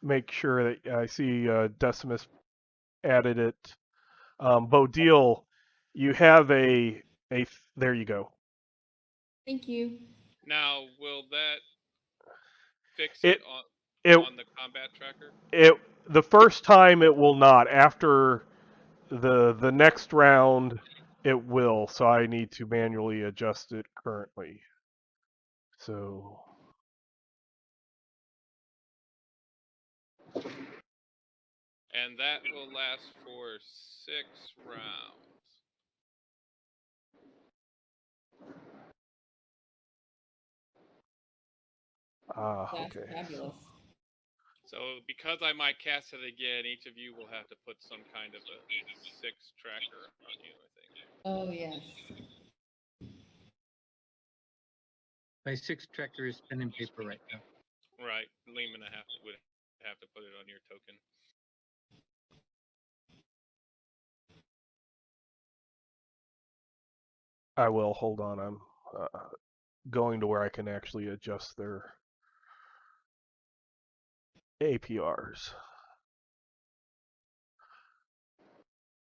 make sure that I see Decimus added it. Bodil, you have a there you go. Thank you. Now, will that fix It- it on the combat tracker? The first time it will not. After the next round, it will. So I need to manually adjust it currently. So. And that will last for 6 rounds. That's Okay. fabulous. So because I might cast it again, each of you will have to put some kind of a 6 tracker on you, I think. Oh, yes. My 6 tracker is pen and paper right now. Right, Lehman would have to put it on your token. I will. Hold on. I'm going to where I can actually adjust their APRs.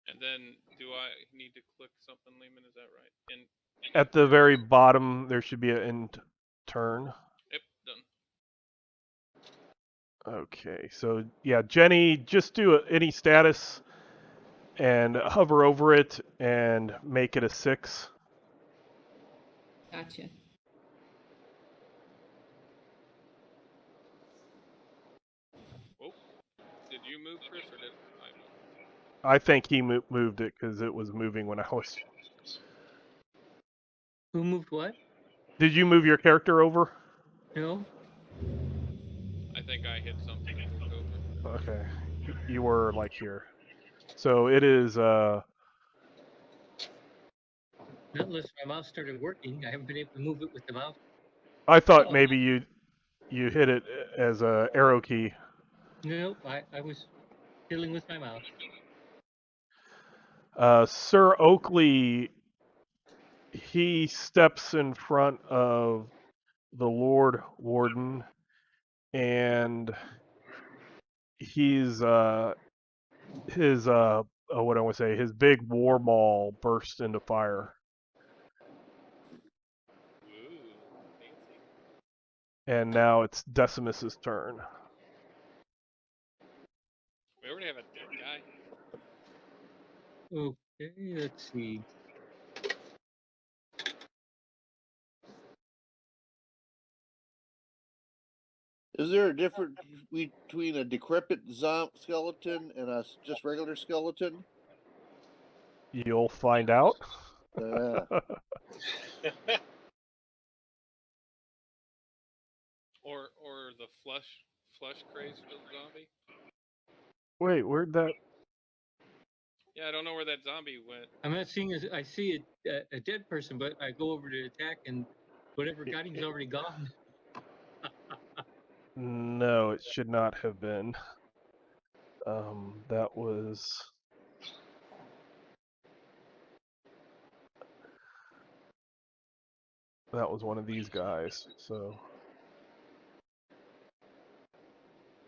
And then, do I need to click something, Lehman? Is that right? At the very bottom, there should be an end turn. Yep, done. Okay, so yeah, Jenny, just do any status and hover over it and make it a 6. Gotcha. move, Chris, or did I move? I think he moved it because it was moving when I was. Who moved what? Did you move your character over? No. I think I hit something and moved over. Okay, you were like here. So it is. Not unless my mouse started working. I haven't been able to move it with the mouse. I thought Oh. maybe you hit it as a arrow key. Nope. I was fiddling with my mouse. Sir Oakley, he steps in front of the Lord Warden, and he's his what do I want to say, his big war ball bursts into fire, Ooh, fancy. and now it's Decimus's turn. We already have a dead guy. Okay. Let's see. Is there a difference between a decrepit skeleton and a just regular skeleton? You'll find out. Or the flesh crazed zombie. Wait, where'd that? Yeah, I don't know where that zombie went. I'm not seeing. I see a dead person, but I go over to attack, and whatever got him's already gone. No, it should not have been. That was one of these guys. So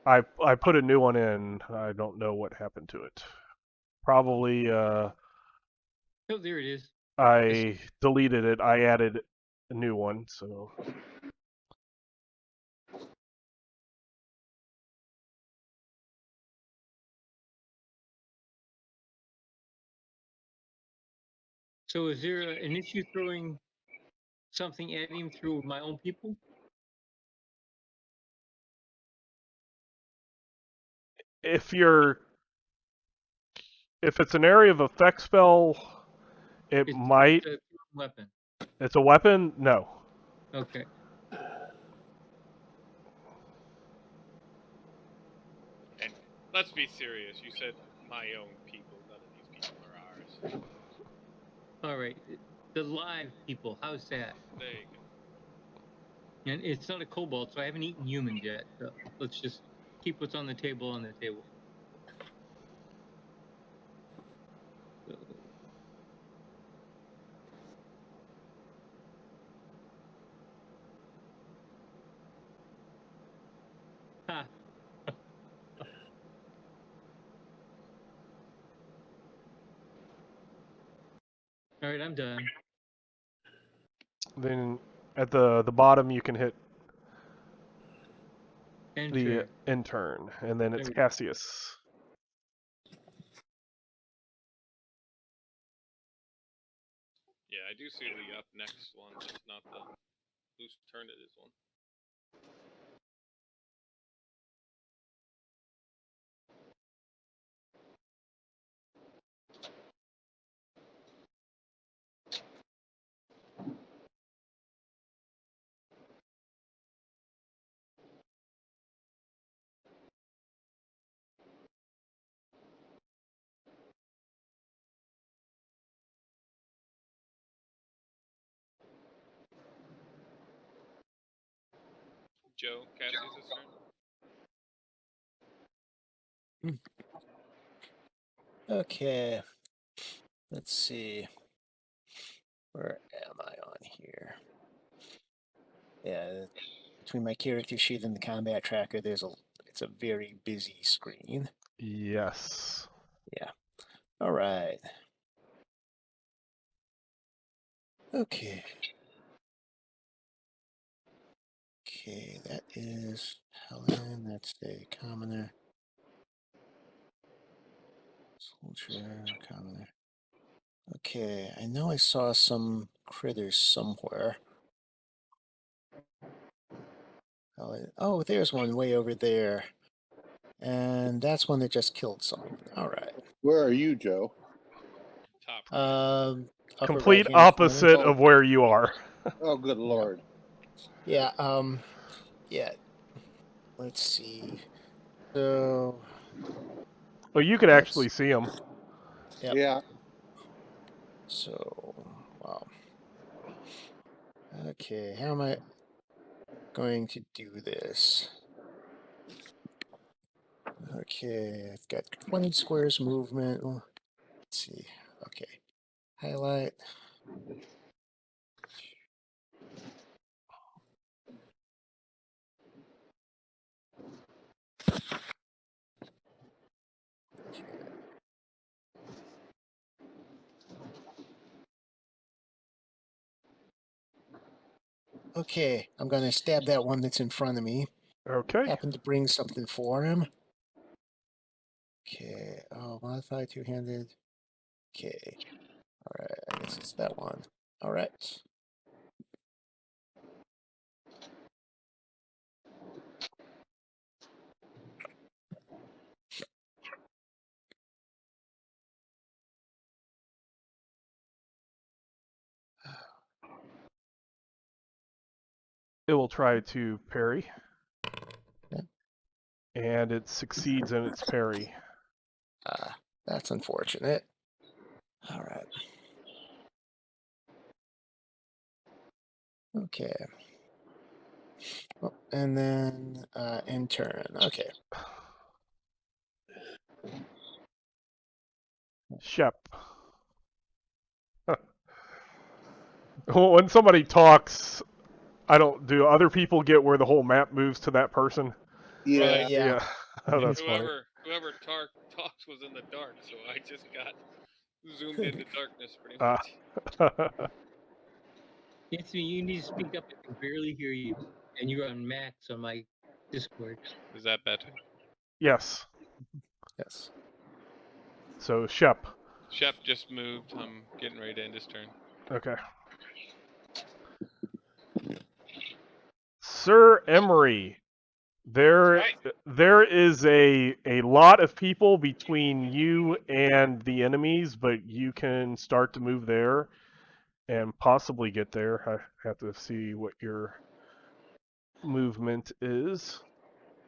I put a new one in. I don't know what happened to it. Probably Oh, there it is. I deleted it. I added a new one. So So is there an issue throwing something at him through my own people? if it's an area of effect spell, it might. It's a weapon. It's a weapon? No. Okay. And let's be serious. You said my own people. None of these people are ours. All right. The live people. How's that? There you go. And it's not a kobold, so I haven't eaten humans yet. So let's just keep what's on the table on the table. Ha. All right, I'm done. Then at the bottom you can hit Enter. the intern, and then it's There we go. Cassius. Yeah, I do see the up next one, just not the whose turn it is one. Joe, Cassius' turn. Okay. Let's see. Where am I on here? Yeah, between my character sheet and the combat tracker, it's a very busy screen. Yes. Yeah. All right. Okay. Okay, that is Helen. That's a commoner. Soldier, commoner. Okay, I know I saw some critters somewhere. Oh, there's one way over there. And that's one that just killed someone. All right. Where are you, Joe? Top right. Upper Complete right-hand opposite corner. of where you are. Oh, good lord. Yeah. Yeah. Let's see. So. Well, you could Let's- actually see them. Yep. Yeah. So, wow. Okay, how am I going to do this? Okay, I've got 20 squares movement. Let's see. Okay. Highlight. Okay, I'm going to stab that one that's in front of me. Okay. Happen to bring something for him. Okay, oh, modify two-handed. Okay, all right, I guess it's that one. All right. It will try to parry. Yeah. And it succeeds in its parry. That's unfortunate. All right. Okay. Oh, and then in turn. Okay. Shep. When somebody talks, do other people get where the whole map moves to that person? Yeah. Right. Yeah. Oh, that's funny. Whoever talks was in the dark, so I just got zoomed into darkness pretty Ah. much. Anthony, you need to speak up. I can barely hear you. And you're on max on my Discord. Is that better? Yes. Yes. So, Shep. Shep just moved. I'm getting ready to end his turn. Okay. Sir Emery, there is a lot of people between you and the enemies, but you can start to move there and possibly get there. I have to see what your movement is.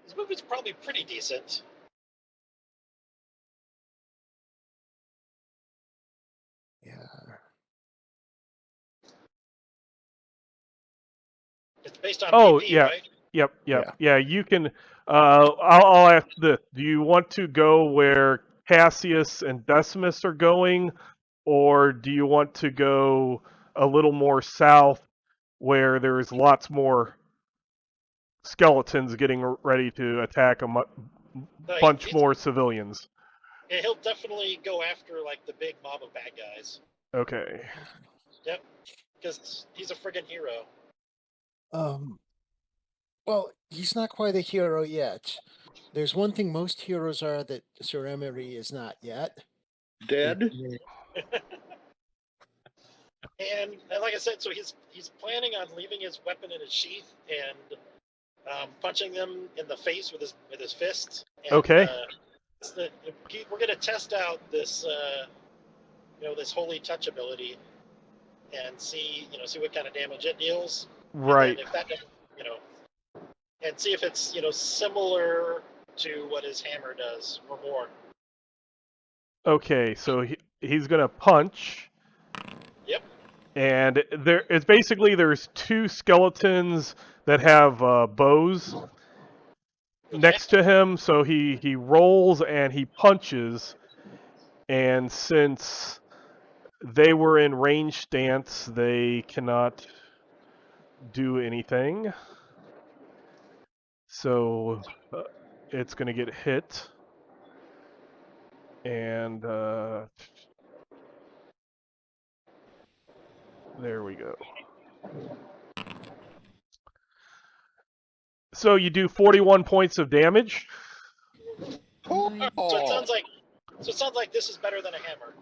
This movie's probably pretty decent. Yeah. It's based on Oh, PP, yeah. right? Yep. Yeah, you can. I'll ask this. Do you want to go where Cassius and Decimus are going, or do you want to go a little more south where there's lots more skeletons getting ready to attack a Like, bunch more civilians? Yeah, he'll definitely go after like the big mob of bad guys. Okay. Yep, because he's a friggin' hero. Well, he's not quite a hero yet. There's one thing most heroes are that Sir Emery is not yet. Dead? And like I said, so he's planning on leaving his weapon in his sheath and punching them in the face with his fist. And, Okay. We're gonna test out this this holy touch ability and see what kind of damage it deals. Right. And if that doesn't, and see if it's similar to what his hammer does or more. Okay, so he's gonna punch. Yep. And it's basically there's two skeletons that have bows next to him, so he rolls and he punches, and since they were in range stance, they cannot do anything. So it's gonna get hit, and there we go. So you do 41 points of damage. So it sounds like this is better than a hammer.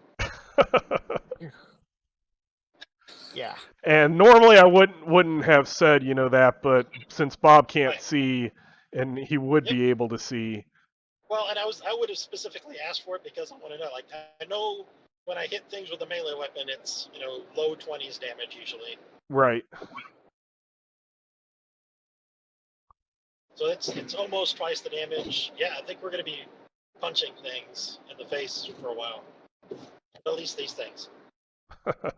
Yeah. And normally I wouldn't have said that, but since Bob can't see, and he would be able to see, Well, and I would have specifically asked for it because I want to know. Like, I know when I hit things with a melee weapon, it's low 20s damage usually. Right. So it's almost twice the damage. Yeah, I think we're going to be punching things in the face for a while. At least these things. And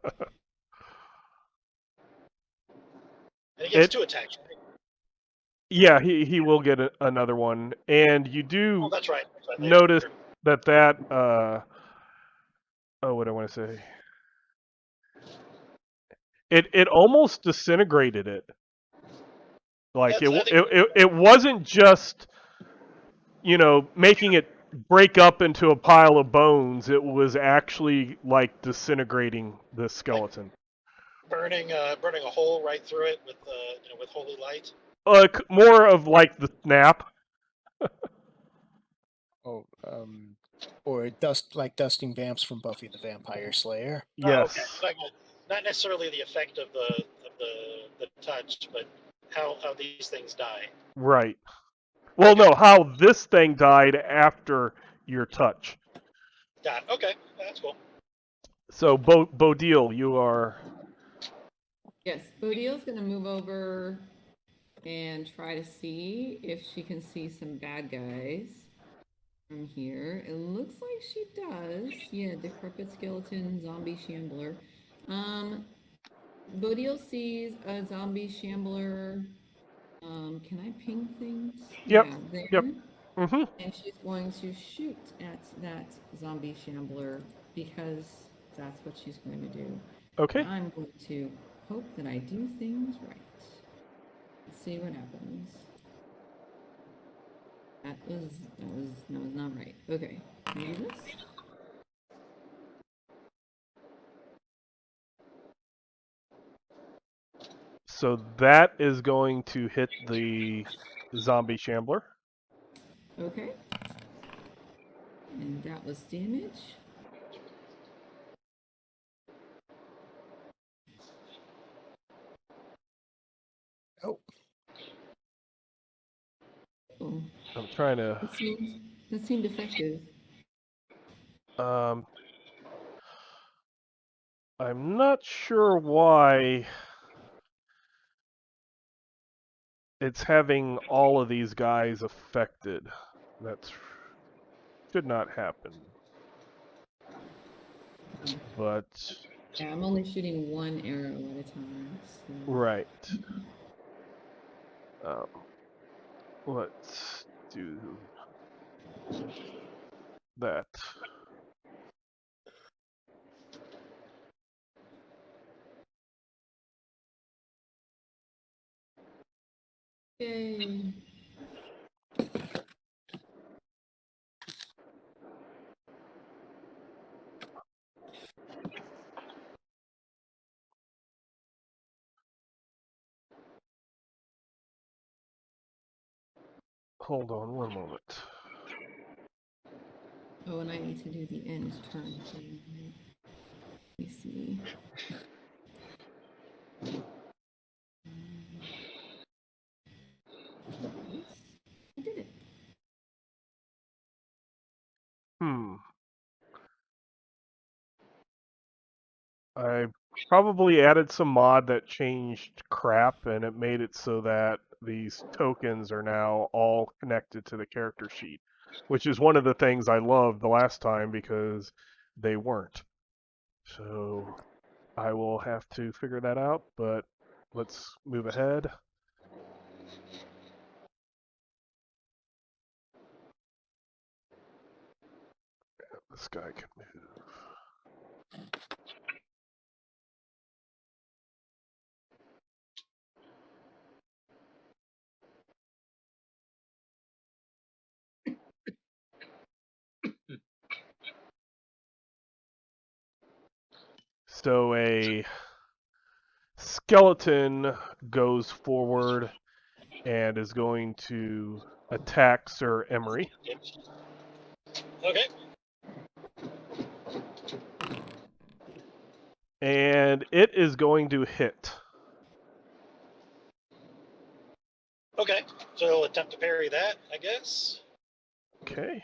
he gets 2 attacks, right? Yeah, he will get another one, and you do Oh, that's right. notice that oh, what do I want to say? It almost disintegrated it. Like it wasn't just making it break up into a pile of bones. It was actually like disintegrating the skeleton. Burning a hole right through it with holy light. More of like the snap. Oh, or dusting vamps from Buffy the Vampire Slayer. Yes. Oh, okay. Not necessarily the effect of the touch, but how these things die. Right. Well, no, how this thing died after your touch. Got it. Okay, that's cool. So, Bodil, you are... Yes, Bodil's going to move over and try to see if she can see some bad guys from here. It looks like she does. Yeah, decrepit skeleton, zombie shambler. Bodil sees a zombie shambler. Can I ping things? Yep. Yeah, there. Yep. Mm-hmm. And she's going to shoot at that zombie shambler because that's what she's going to do. Okay. And I'm going to hope that I do things right. Let's see what happens. That was not right. Okay, can I do this? So that is going to hit the zombie shambler. Okay. And that was damage. Oh. Oh. I'm trying to... That seemed effective. I'm not sure why it's having all of these guys affected. That should not happen. But... Yeah, I'm only shooting one arrow at a time. So. Right. Let's do that. Yay. Hold on one moment. Oh, and I need to do the end turn thing. Let me see. I did it. I probably added some mod that changed crap, and it made it so that these tokens are now all connected to the character sheet, which is one of the things I loved the last time because they weren't. So I will have to figure that out, but let's move ahead. This guy can move. So a skeleton goes forward and is going to attack Sir Emery. Okay. And it is going to hit. Okay. So he'll attempt to parry that, I guess. Okay.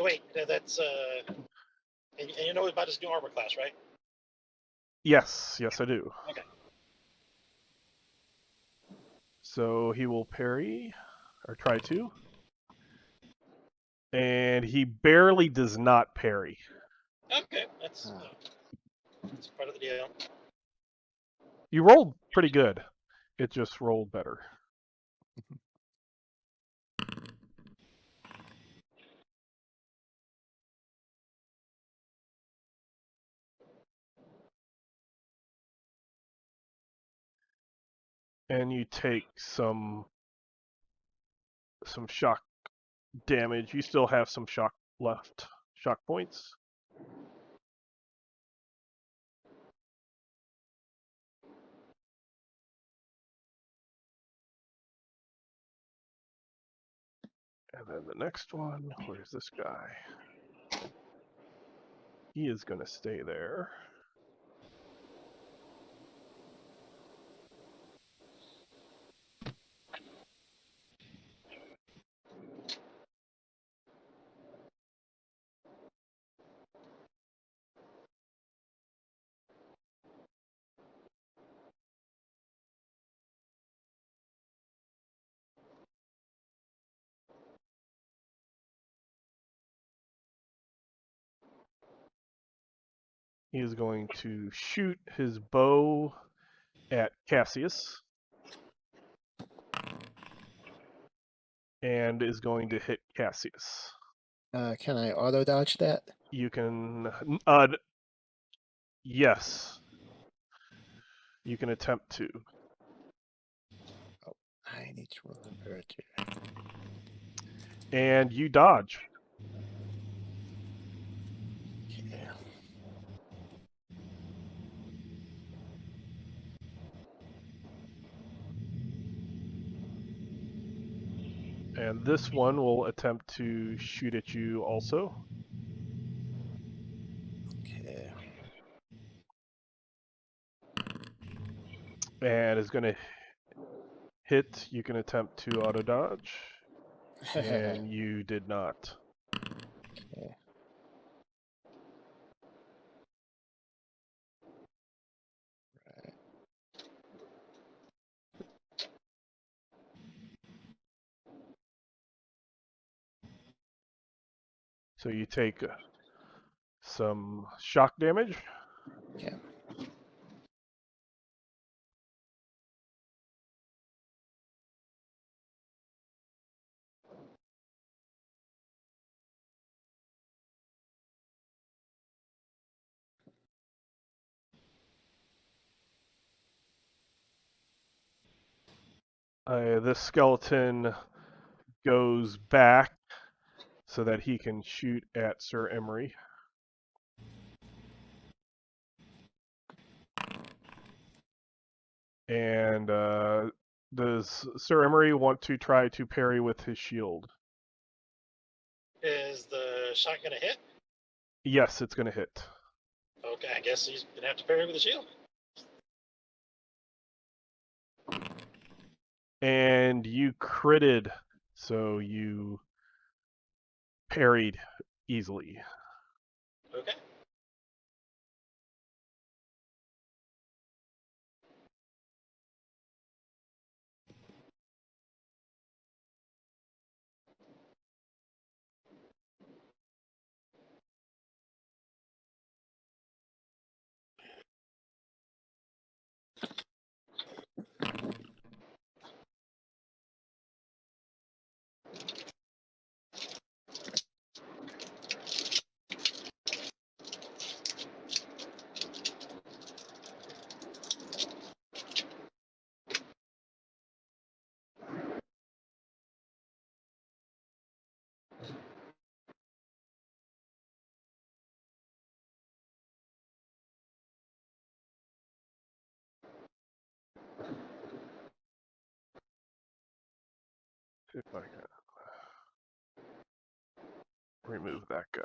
Oh, wait, that's and you know about his new armor class, right? Yes, I do. Okay. So he will parry, or try to. And he barely does not parry. Okay, that's part of the deal. You rolled pretty good. It just rolled better. And you take some shock damage. You still have some shock left. Shock points. And then the next one, where's this guy? He is going to stay there. He is going to shoot his bow at Cassius. And is going to hit Cassius. Can I auto dodge that? You can, yes. You can attempt to. Oh, I need to remember to. And you dodge. Okay. And this one will attempt to shoot at you also. Okay. And is going to hit. You can attempt to auto dodge. And you did not. Okay. Right. So you take some shock damage. Yeah. This skeleton goes back so that he can shoot at Sir Emery. And does Sir Emery want to try to parry with his shield? Is the shot gonna hit? Yes, it's going to hit. Okay, I guess he's gonna have to parry with a shield. And you critted, so you parried easily. Okay. If I can remove that guy.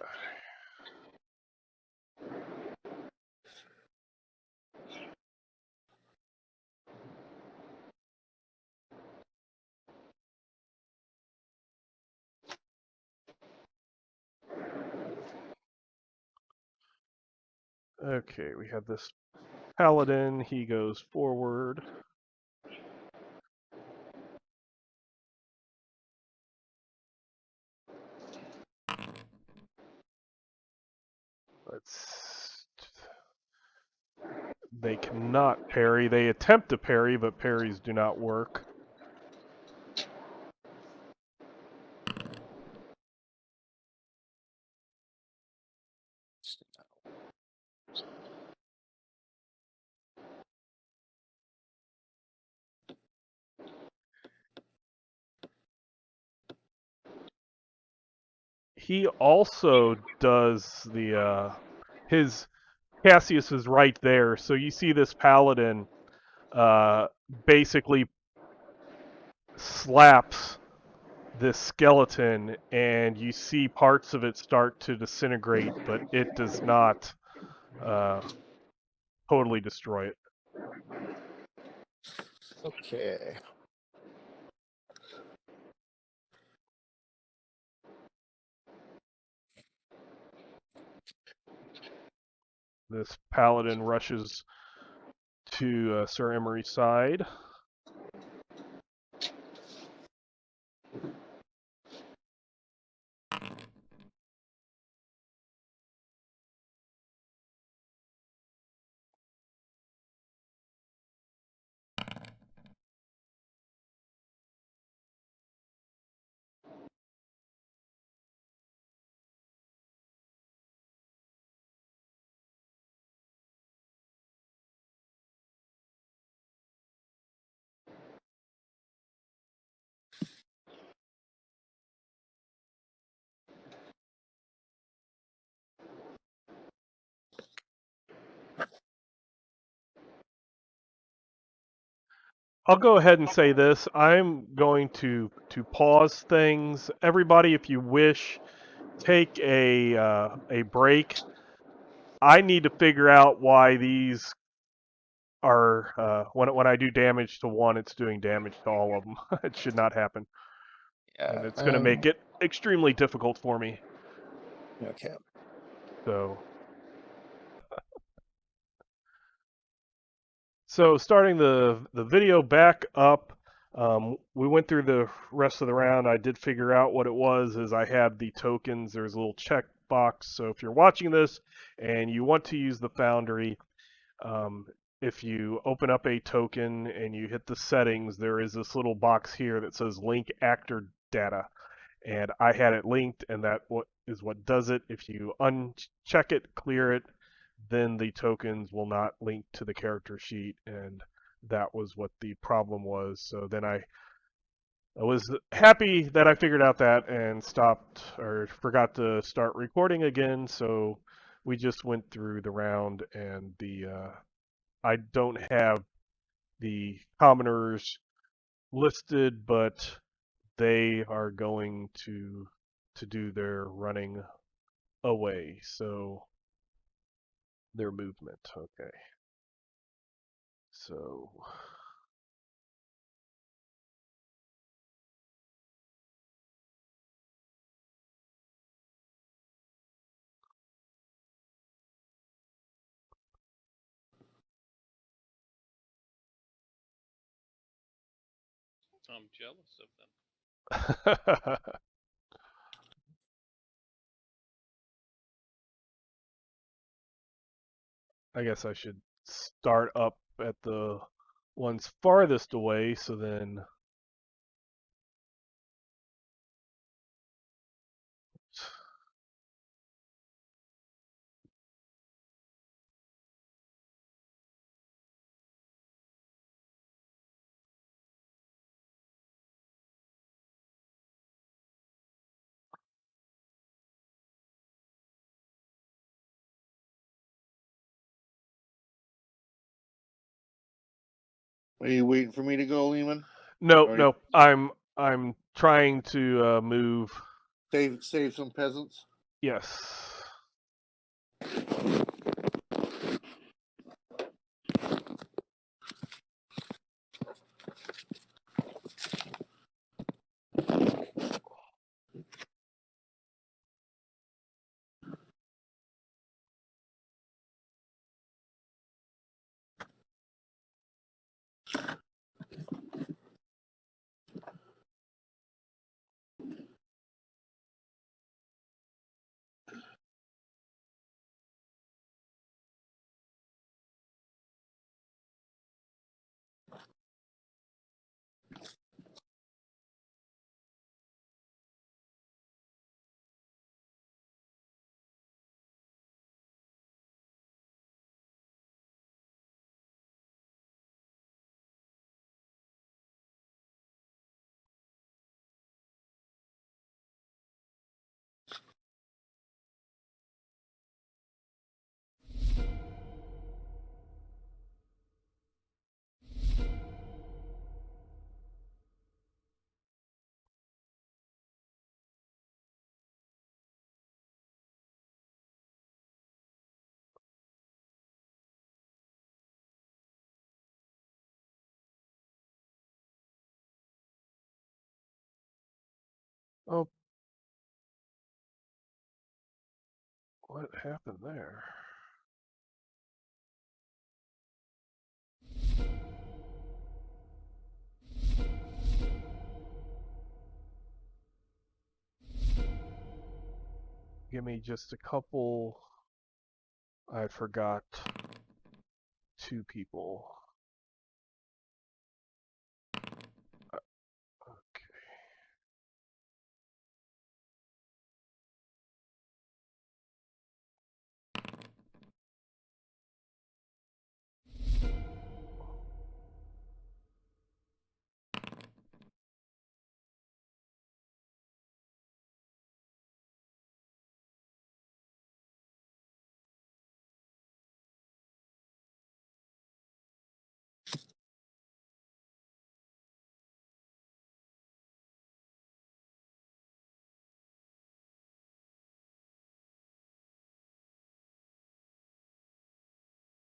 Okay, we have this paladin. He goes forward. They cannot parry. They attempt to parry, but parries do not work. He also does the his Cassius is right there, so you see this paladin basically slaps this skeleton, and you see parts of it start to disintegrate, but it does not totally destroy it. Okay. This paladin rushes to Sir Emery's side. I'll go ahead and say this. I'm going to pause things. Everybody, if you wish, take a break. I need to figure out why these are when I do damage to one, it's doing damage to all of them. It should not happen, and it's going to make it extremely difficult for me. Okay. So starting the video back up, we went through the rest of the round. I did figure out what it was, is I had the tokens. There's a little check box. So if you're watching this and you want to use the Foundry, if you open up a token and you hit the settings, there is this little box here that says link actor data. And I had it linked, and that is what does it. If you uncheck it, clear it, then the tokens will not link to the character sheet, and that was what the problem was. So then I was happy that I figured out that and stopped or forgot to start recording again. So we just went through the round, and I don't have the commoners listed, but they are going to do their running away. So their movement. Okay. So I'm jealous of them. I guess I should start up at the ones farthest away, so then Are you waiting for me to go, Lehman? no, Or no, I'm trying to move. save some peasants? Yes. Oh. What happened there? Give me just a couple. I forgot 2 people. Okay.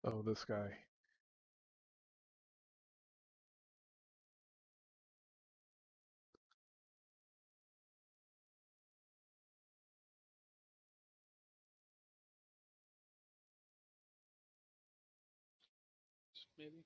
Oh, this guy. Maybe.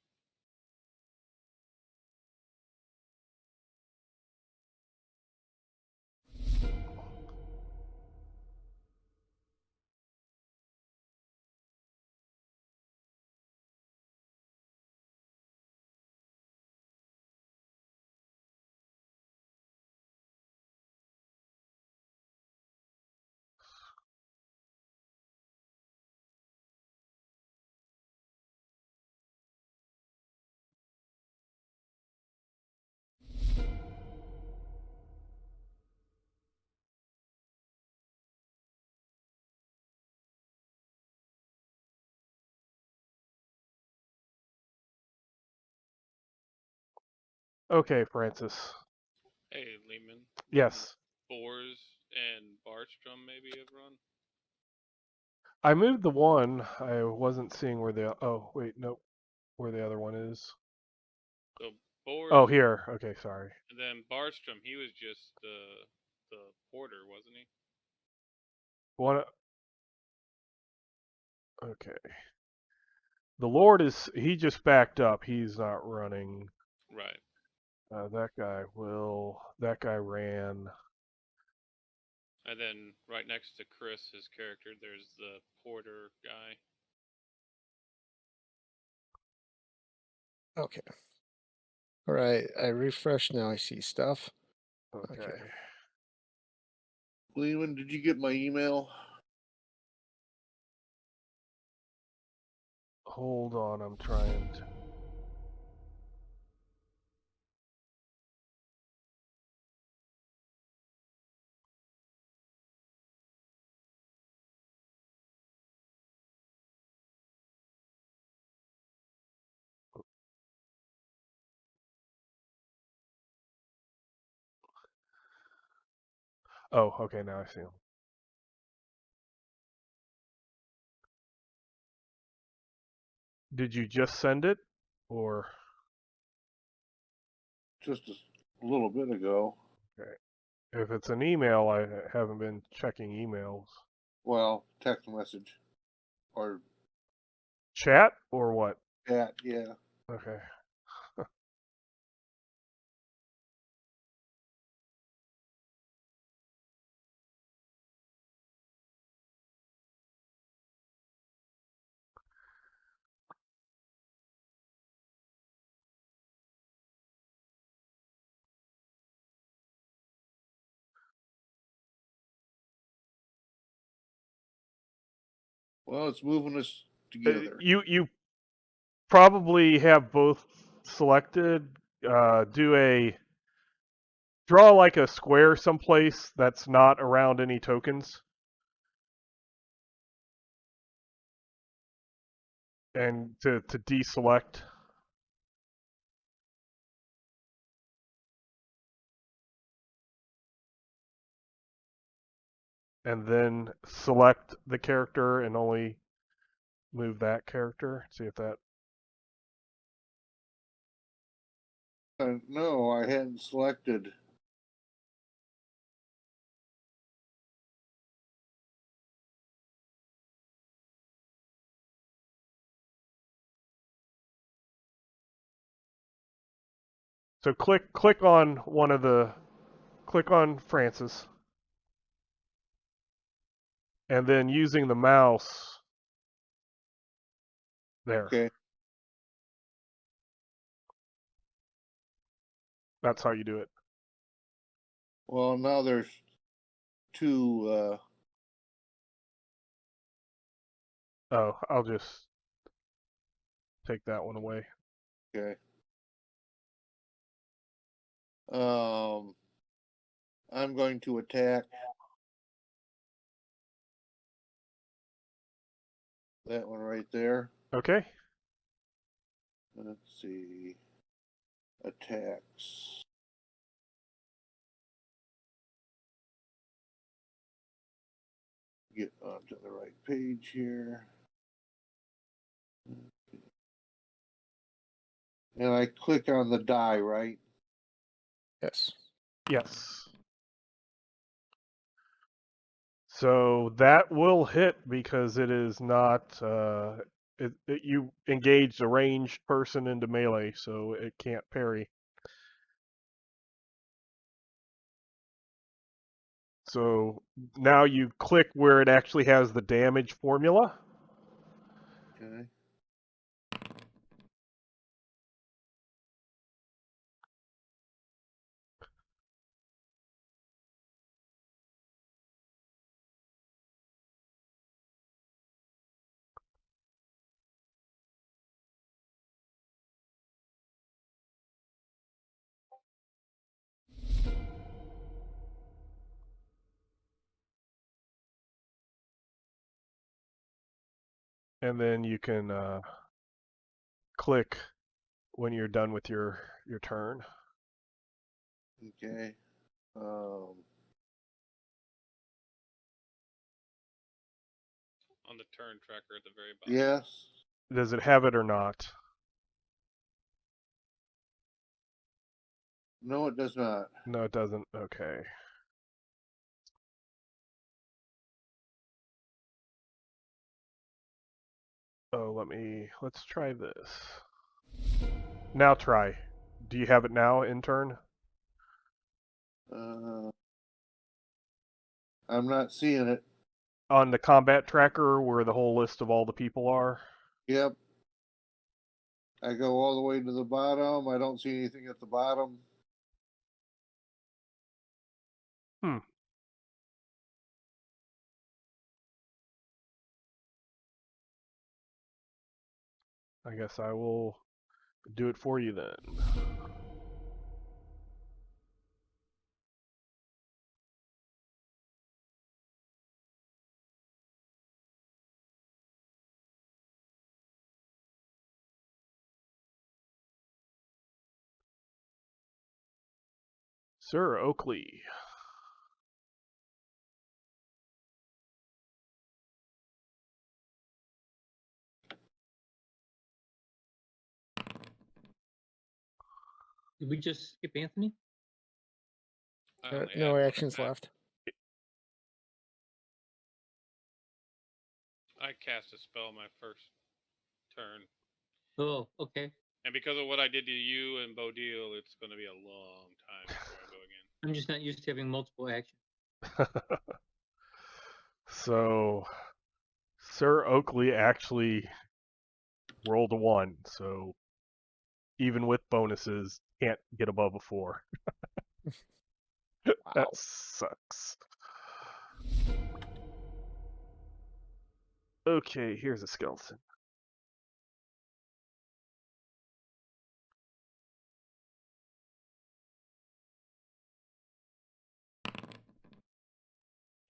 Okay, Francis. Hey, Lehman. Yes. Boers and Barstrom maybe have run. I moved the one. I wasn't seeing where the. Oh, wait, nope. Where the other one is. So Boers. Oh, here. Okay, sorry. And then Barstrom, he was just the porter, wasn't he? One. Okay. The Lord is. He just backed up. He's not running. Right. That guy will. That guy ran. And then right next to Chris, his character, there's the porter guy. Okay. All right. I refresh now. I see stuff. Okay. Okay. Lehman, did you get my email? Hold on. I'm trying to. Oh, okay. Now I see him. Did you just send it, or? Just a little bit ago. Okay. If it's an email, I haven't been checking emails. Well, text message or Chat or what? chat. Yeah. Okay. Well, it's moving us together. You probably have both selected. Draw like a square someplace that's not around any tokens, and to deselect. And then select the character and only move that character. See if that. No, I hadn't selected. So click on click on Francis, and then using the mouse. There. Okay. That's how you do it. Well, now there's two. Oh, I'll just take that one away. Okay. I'm going to attack that one right there. Okay. Let's see. Attacks. Get onto the right page here. And I click on the die, right? Yes. Yes. So that will hit because it is not. You engaged a ranged person into melee, so it can't parry. So now you click where it actually has the damage formula. Okay. And then you can click when you're done with your turn. Okay. On the turn tracker at the very bottom. Yes. Does it have it or not? No, it does not. No, it doesn't. Okay. Oh, let's try this. Now try. Do you have it now, intern? I'm not seeing it. On the combat tracker where the whole list of all the people are? Yep. I go all the way to the bottom. I don't see anything at the bottom. I guess I will do it for you then. Sir Oakley. Did we just skip Anthony? I only No had one actions attack. left. I cast a spell my first turn. Oh, okay. And because of what I did to you and Bodil, it's going to be a long time before I go again. I'm just not used to having multiple actions. So, Sir Oakley actually rolled a 1, so even with bonuses, can't get above a 4. Wow. That sucks. Okay, here's a skeleton.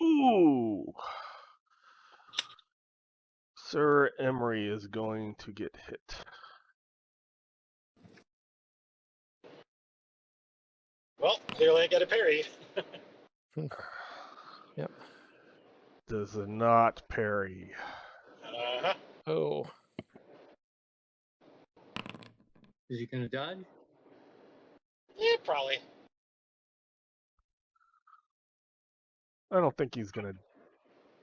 Ooh. Sir Emery is going to get hit. Well, clearly I get a parry. Yep. Does not parry. Uh-huh. Oh. Is he going to dodge? Yeah, probably. I don't think he's going to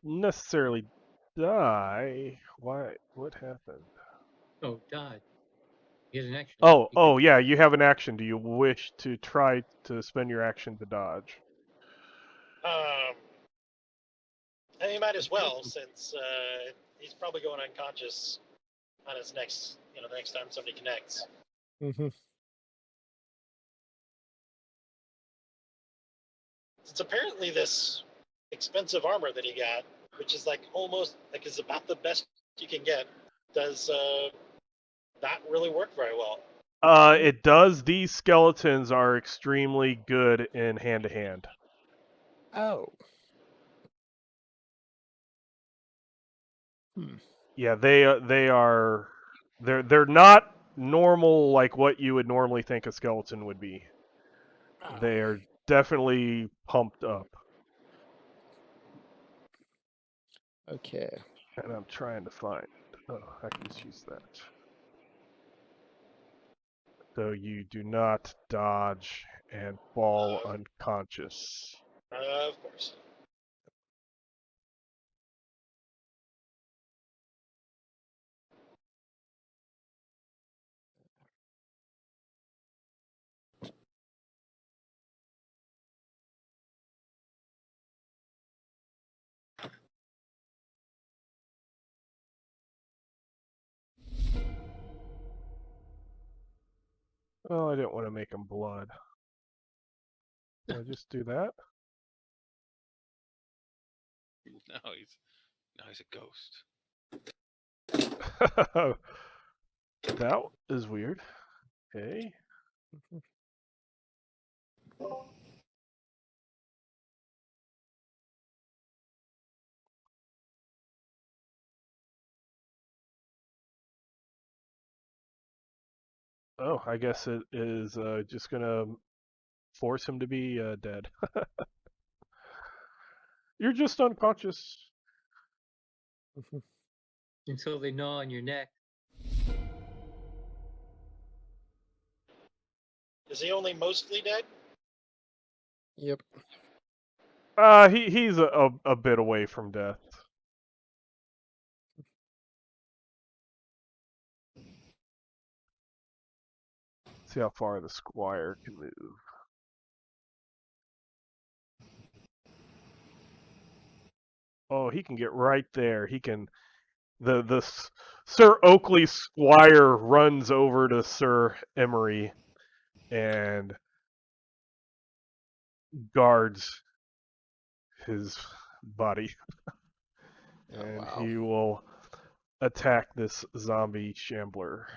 necessarily die. Why? What happened? Oh, dodge. Get an action. Oh, You oh can- yeah, you have an action. Do you wish to try to spend your action to dodge? And he might as well, since he's probably going unconscious on his next, the next time somebody connects. Mm-hmm. It's apparently this expensive armor that he got, which is like almost like is about the best you can get, does not really work very well. It does. These skeletons are extremely good in hand to hand. Oh. Yeah, they are. They're not normal like what you would normally think a skeleton would be. They are definitely pumped up. Okay. And I'm trying to find. Oh, I can just use that. So you do not dodge and fall unconscious. Of course. Oh, I didn't want to make him blood. Did I just do that? Now he's a ghost. That is weird. Okay. Oh, I guess it is just gonna force him to be dead. You're just unconscious. Until they gnaw on your neck. Is he only mostly dead? Yep. He's a bit away from death. See how far the squire can move. Oh, he can get right there. He can. Sir Oakley Squire runs over to Sir Emery and guards his body. And wow. he will attack this zombie shambler.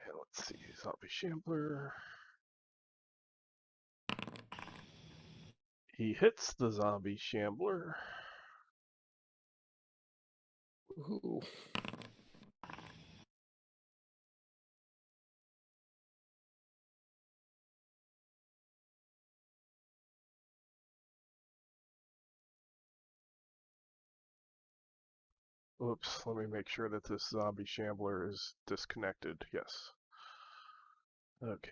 And let's see, zombie shambler. He hits the zombie shambler. Ooh. Oops, let me make sure that this zombie shambler is disconnected. Yes. Okay.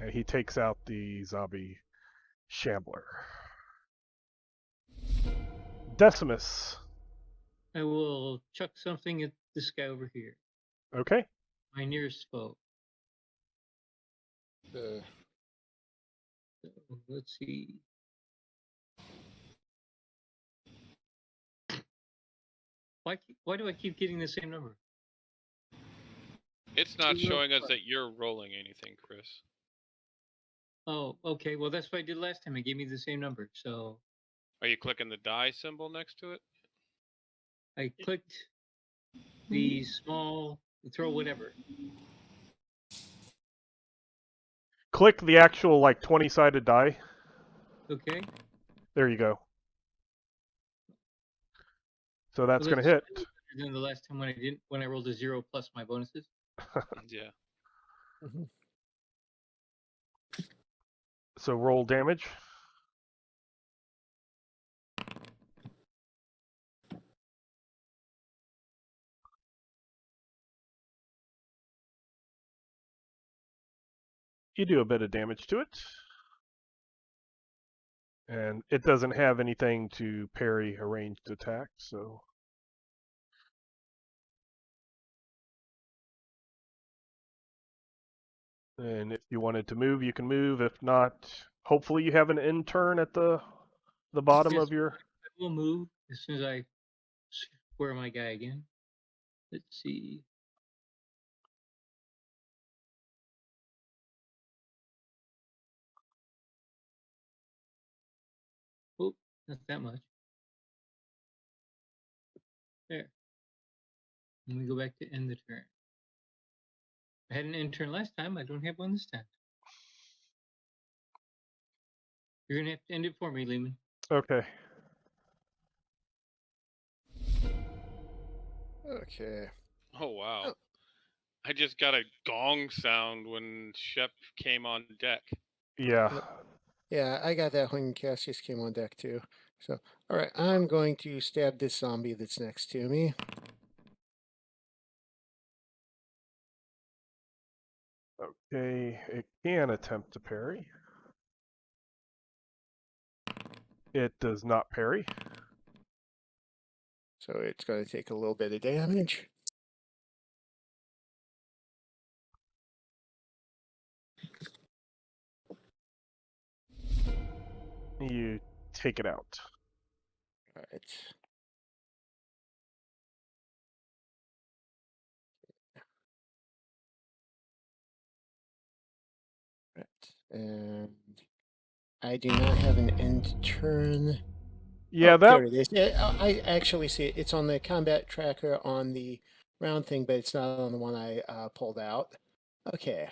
And he takes out the zombie shambler. Decimus. I will chuck something at this guy over here. Okay. My nearest foe. Uh, So, let's see. Why do I keep getting the same number? It's not 0 showing us plus. that you're rolling anything, Chris. Oh, okay. Well, that's what I did last time. It gave me the same number. So Are you clicking the die symbol next to it? I clicked the small throw whatever. Click the actual 20-sided die. Okay. There you go. So that's Well, going to hit. better than the last time when I rolled a 0 plus my bonuses. Yeah. So roll damage. You do a bit of damage to it. And it doesn't have anything to parry a ranged attack, so... And if you wanted to move, you can move. If not, hopefully you have an end turn at the bottom Yes, of your... I will move as soon as I square my guy again. Let's see. Oh, not that much. There. Let me go back to end the turn. I had an end turn last time. I don't have one this time. You're gonna have to end it for me, Lehman. Okay. Okay. Oh wow. Oh. I just got a gong sound when Shep came on deck. Yeah. Yep. Yeah, I got that when Cassius came on deck too. So, all right, I'm going to stab this zombie that's next to me. Okay, it can attempt to parry. It does not parry. So it's going to take a little bit of damage. You take it out. All right. Right. And I do not have an end turn. Yeah, Oh, that... there it is. Yeah, I actually see it. It's on the combat tracker on the round thing, but it's not on the one I pulled out. Okay.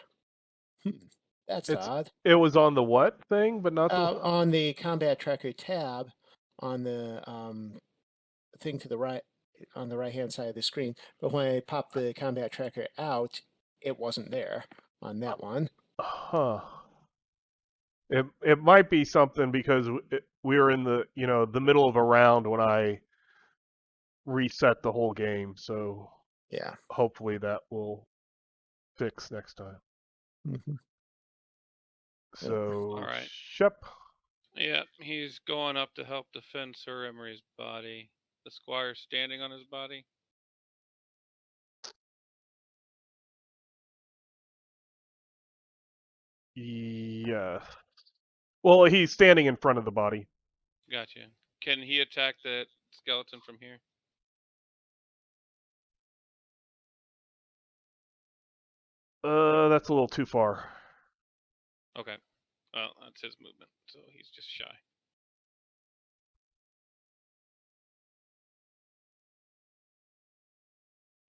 That's It's odd. it was on the what thing, but not the... On the combat tracker tab on the thing to the right, on the right hand side of the screen. But when I popped the combat tracker out, it wasn't there on that one. Huh. It might be something because we were in the the middle of a round when I reset the whole game, so Yeah. hopefully that will fix next time. Mm-hmm. So, All right. Shep. Yeah, he's going up to help defend Sir Emery's body. The squire's standing on his body. Yes. Well, he's standing in front of the body. Gotcha. Can he attack that skeleton from here? That's a little too far. Okay. Well, that's his movement, so he's just shy.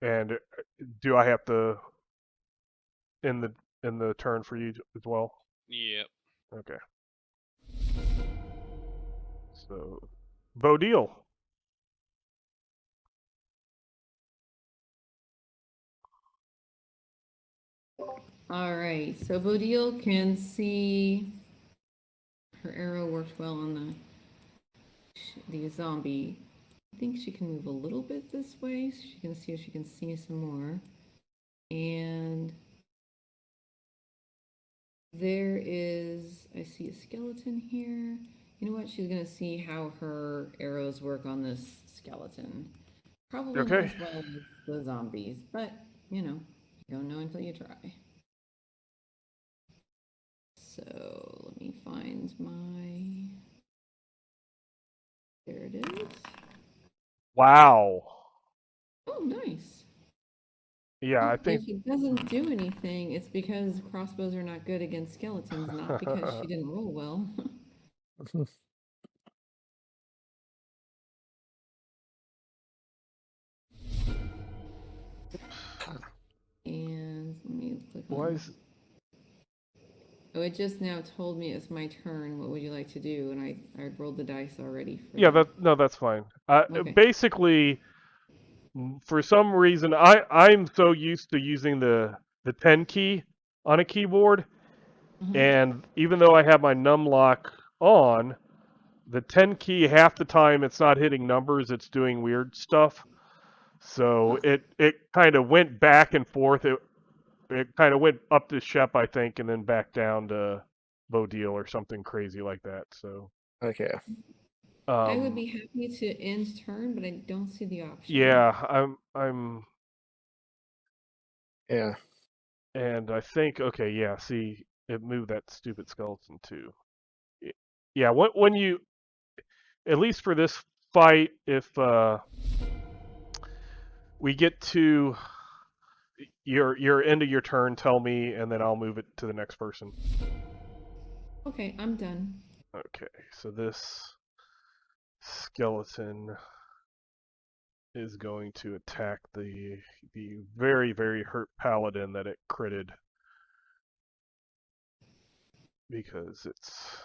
And do I have to end the turn for you as well? Yep. Okay. So, Bodil. All right, so Bodil can see her arrow worked well on the zombie. I think she can move a little bit this way so she can see if she can see some more. And there is, I see a skeleton here. You know what? She's gonna see how her arrows work on this skeleton. Probably not Okay. as well as the zombies, but you don't know until you try. So let me find my. There it is. Wow. Oh, nice. Yeah, I Oh, think if it doesn't do anything, it's because crossbows are not good against skeletons, not because she didn't roll well. And let me click why on. is Oh, it just now told me it's my turn. What would you like to do? And I rolled the dice already. Yeah, that's fine. Okay. Basically, for some reason, I'm so used to using the 10 key on a keyboard Mhm. And even though I have my num lock on, the 10 key, half the time it's not hitting numbers, it's doing weird stuff. So it kind of went back and forth. It kind of went up to Shep, I think, and then back down to Bodil or something crazy like that. So Okay. I would be happy to end turn, but I don't see the option. yeah, I'm Yeah. and I think okay, yeah, see, it moved that stupid skeleton too. Yeah, when you, at least for this fight, if we get to your end of your turn, tell me, and then I'll move it to the next person. Okay, I'm done. Okay, so this skeleton is going to attack the very, very hurt paladin that it critted, because it's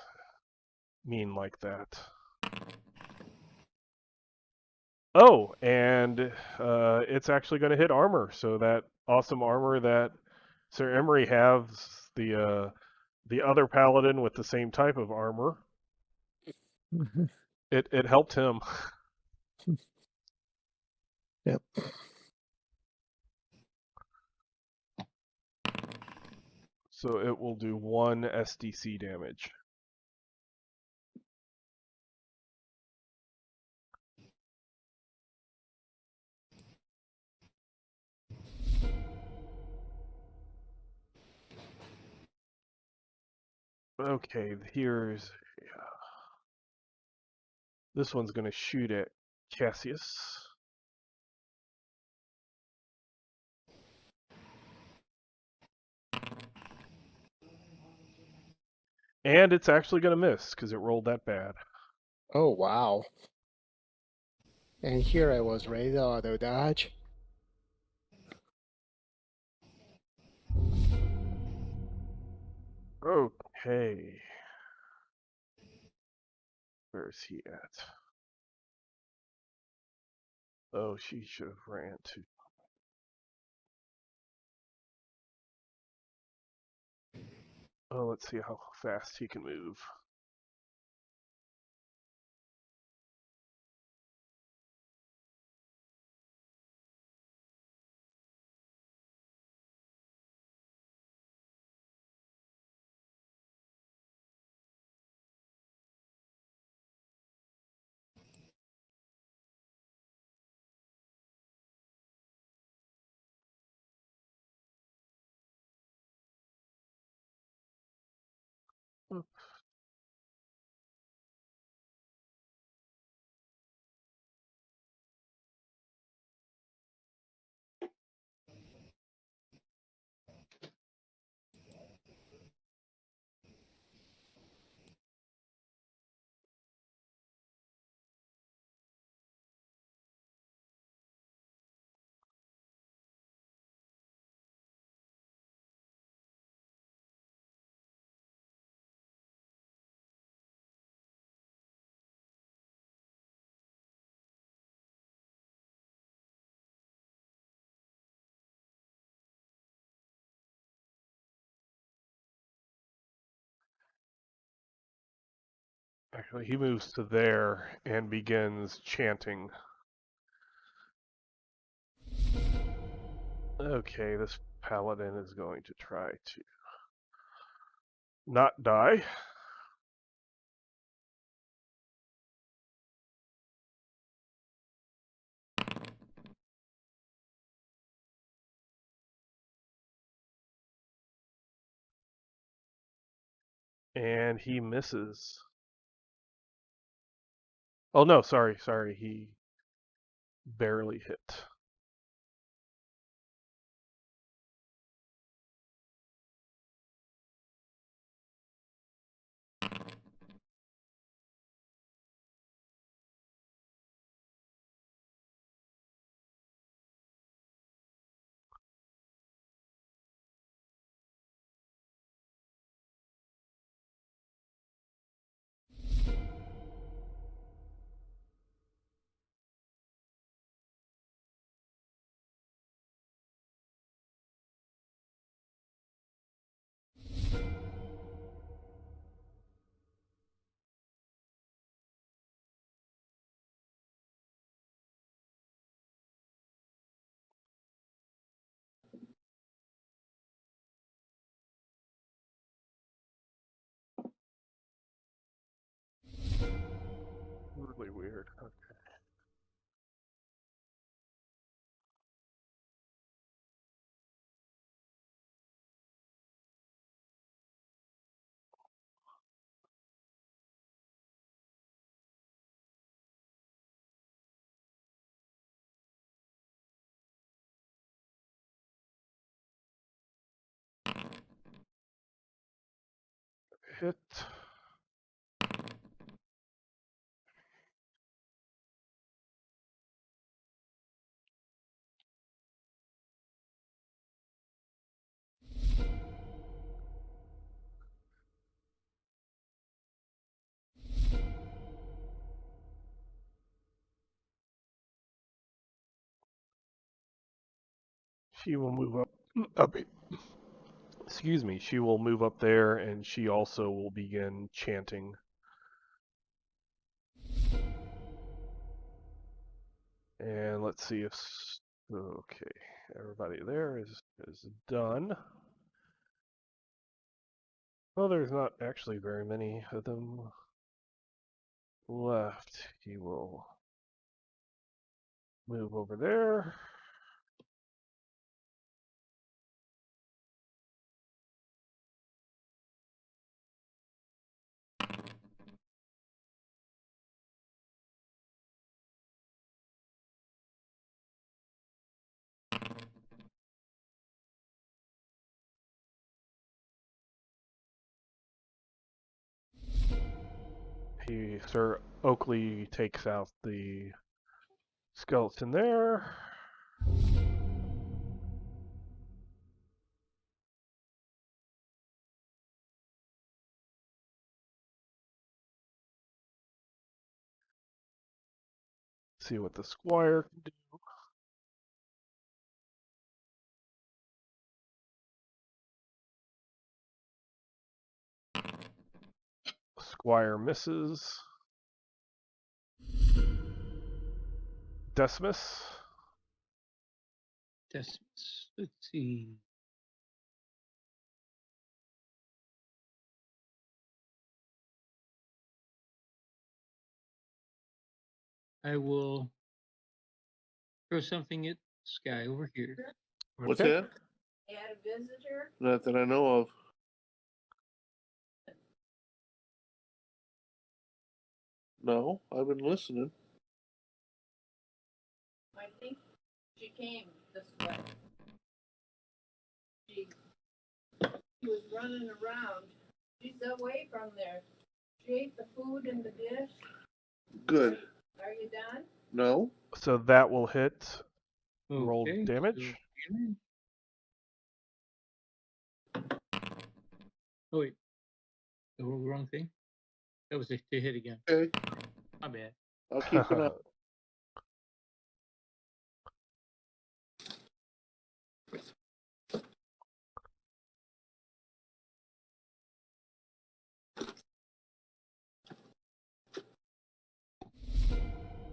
mean like that. Oh, and it's actually going to hit armor. So that awesome armor that Sir Emery has, the other paladin with the same type of armor, it helped him. Yep. So it will do 1 SDC damage. Okay, here's this one's going to shoot at Cassius. And it's actually going to miss because it rolled that bad. Oh, wow. And here I was ready to auto dodge. Okay. Where's he at? Oh, she should have ran too. Oh, let's see how fast he can move. Actually, he moves to there and begins chanting. Okay, this paladin is going to try to not die. And he misses. Oh no, sorry, he barely hit. hit. She will move up. Excuse me. She will move up there, and she also will begin chanting. And let's see if okay, everybody there is done. Well, there's not actually very many of them left. He will move over there. Sir Oakley takes out the skeleton there. See what the squire can do. Squire misses. Decimus. Let's see. I will throw something at Sky over here. What's Okay. that? Add a visitor. Not that I know of. No, I've been listening. I think she came this way. She was running around. She's away from there. She ate the food in the dish. Good. Are you done? No? So that will hit. Roll Okay, damage. Oh wait, the wrong thing. That was to hit again. Okay. My bad. I'll keep an eye.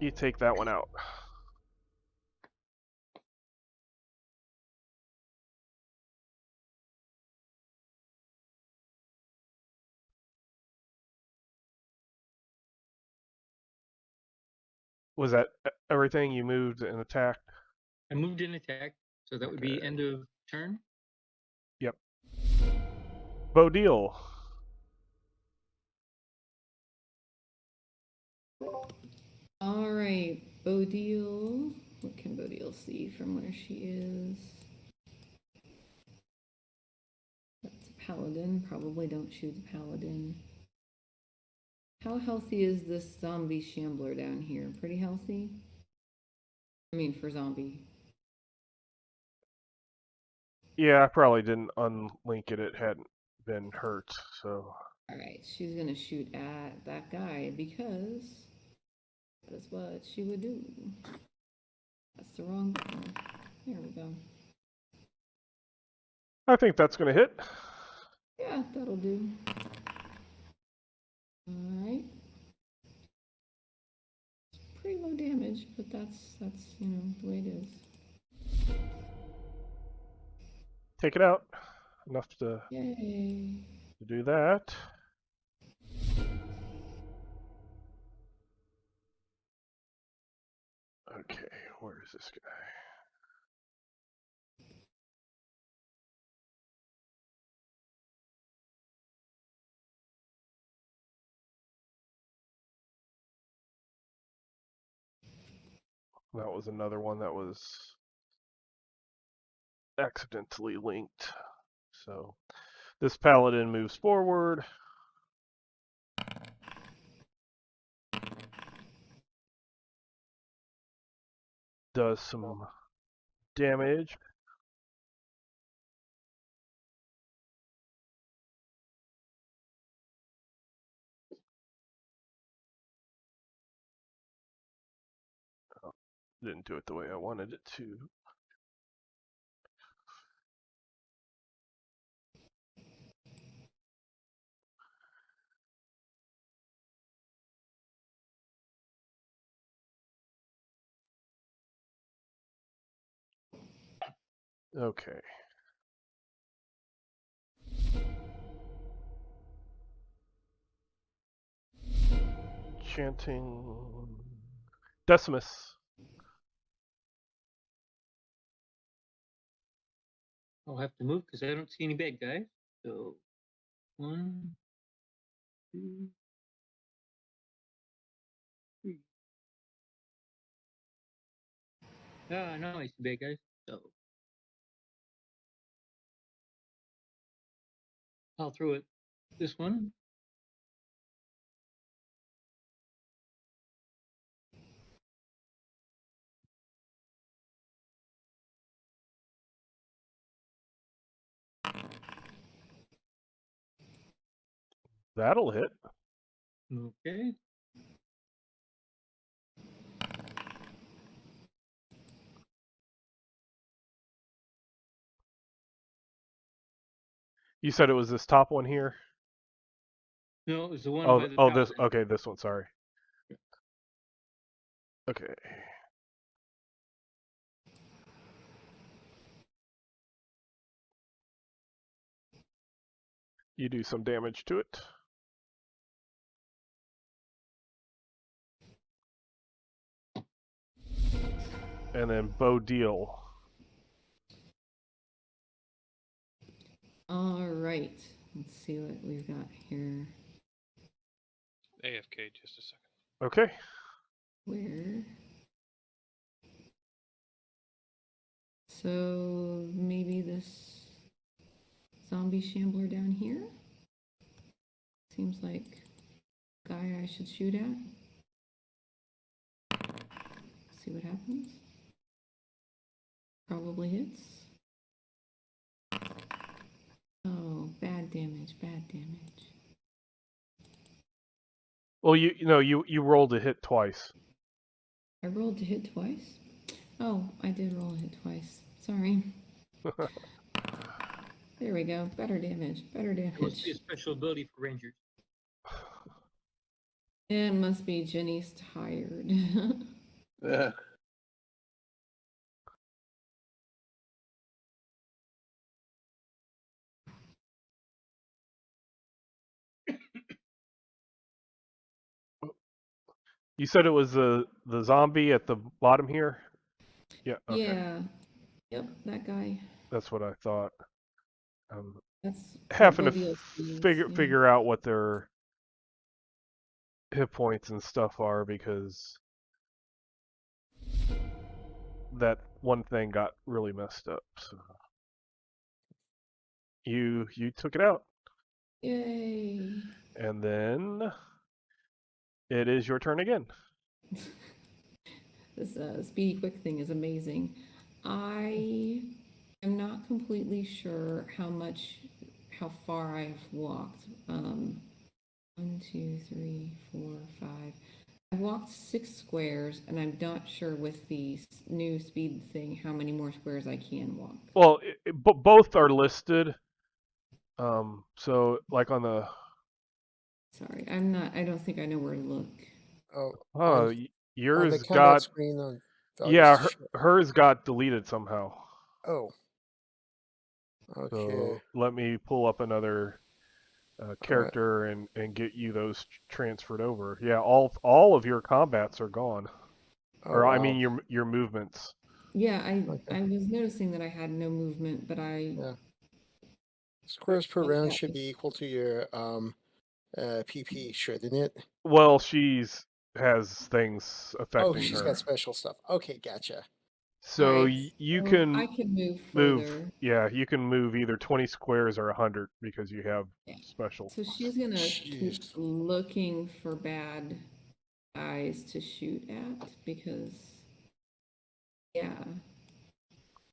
You take that one out. Was that everything you moved and attacked? I moved in attack, so that would be Okay. end of turn. Yep. Bodil. All right, Bodil. What can Bodil see from where she is? That's a paladin. Probably don't shoot the paladin. How healthy is this zombie shambler down here? Pretty healthy? I mean, for zombie. Yeah, I probably didn't unlink it. It hadn't been hurt, so. All right, she's gonna shoot at that guy because that is what she would do. That's the wrong button. There we go. I think that's going to hit. Yeah, that'll do. All right. Pretty low damage, but that's you know the way it is. Take it out. Enough to Yay. do that. Okay, where is this guy? That was another one that was accidentally linked. So this paladin moves forward. does some damage. Oh, didn't do it the way I wanted it to. Okay. Chanting Decimus. I'll have to move because I don't see any bad guys. So 1, 2, 3. Ah, no, I see bad guys. So I'll throw it. This one. That'll hit. Okay. You said it was this top one here? No, it was the one Oh, by the this. paladin. Okay, this one. Sorry. Okay. You do some damage to it. And then bow deal. All right. Let's see what we've got here. AFK just a second. Okay. Where? So maybe this zombie shambler down here? Seems like a guy I should shoot at. See what happens. Probably hits. Oh, bad damage, bad damage. Well, you rolled a hit twice. I rolled to hit twice? Oh, I did roll a hit twice. Sorry. There we go. Better damage. Better It must be a damage. special ability for rangers. It must be Jenny's tired. Yeah. You said it was the zombie at the bottom here? Yeah, okay. Yeah. Yep, that guy. That's what I thought. That's Having to Bodil's beast, yeah. figure out what their hit points and stuff are because that one thing got really messed up. So you took it out, Yay. and then it is your turn again. This speedy quick thing is amazing. I am not completely sure how far I've walked. 1, 2, 3, 4, 5. I've walked 6 squares, and I'm not sure with the new speed thing how many more squares I can walk. Well, both are listed. So like on the. Sorry, I don't think I know where to look. Oh, Oh, on the yours combat got. screen on. Yeah, hers got deleted somehow. Oh. Okay. So let me pull up another character and get you those transferred over. Yeah, all of your combats are gone. Oh, Or I wow. mean your movements. Yeah, Okay. I was noticing that I had no movement, but Yeah. Squares per Oh, round yeah. should be equal to your PP, shouldn't it? Well, has things Oh, affecting she's her. got special stuff. Okay, gotcha. So Alright, you so can I can move move. further. Yeah, you can move either 20 squares or 100 because you have Yeah. special. So she's gonna keep Jeez. looking for bad guys to shoot at because Yeah.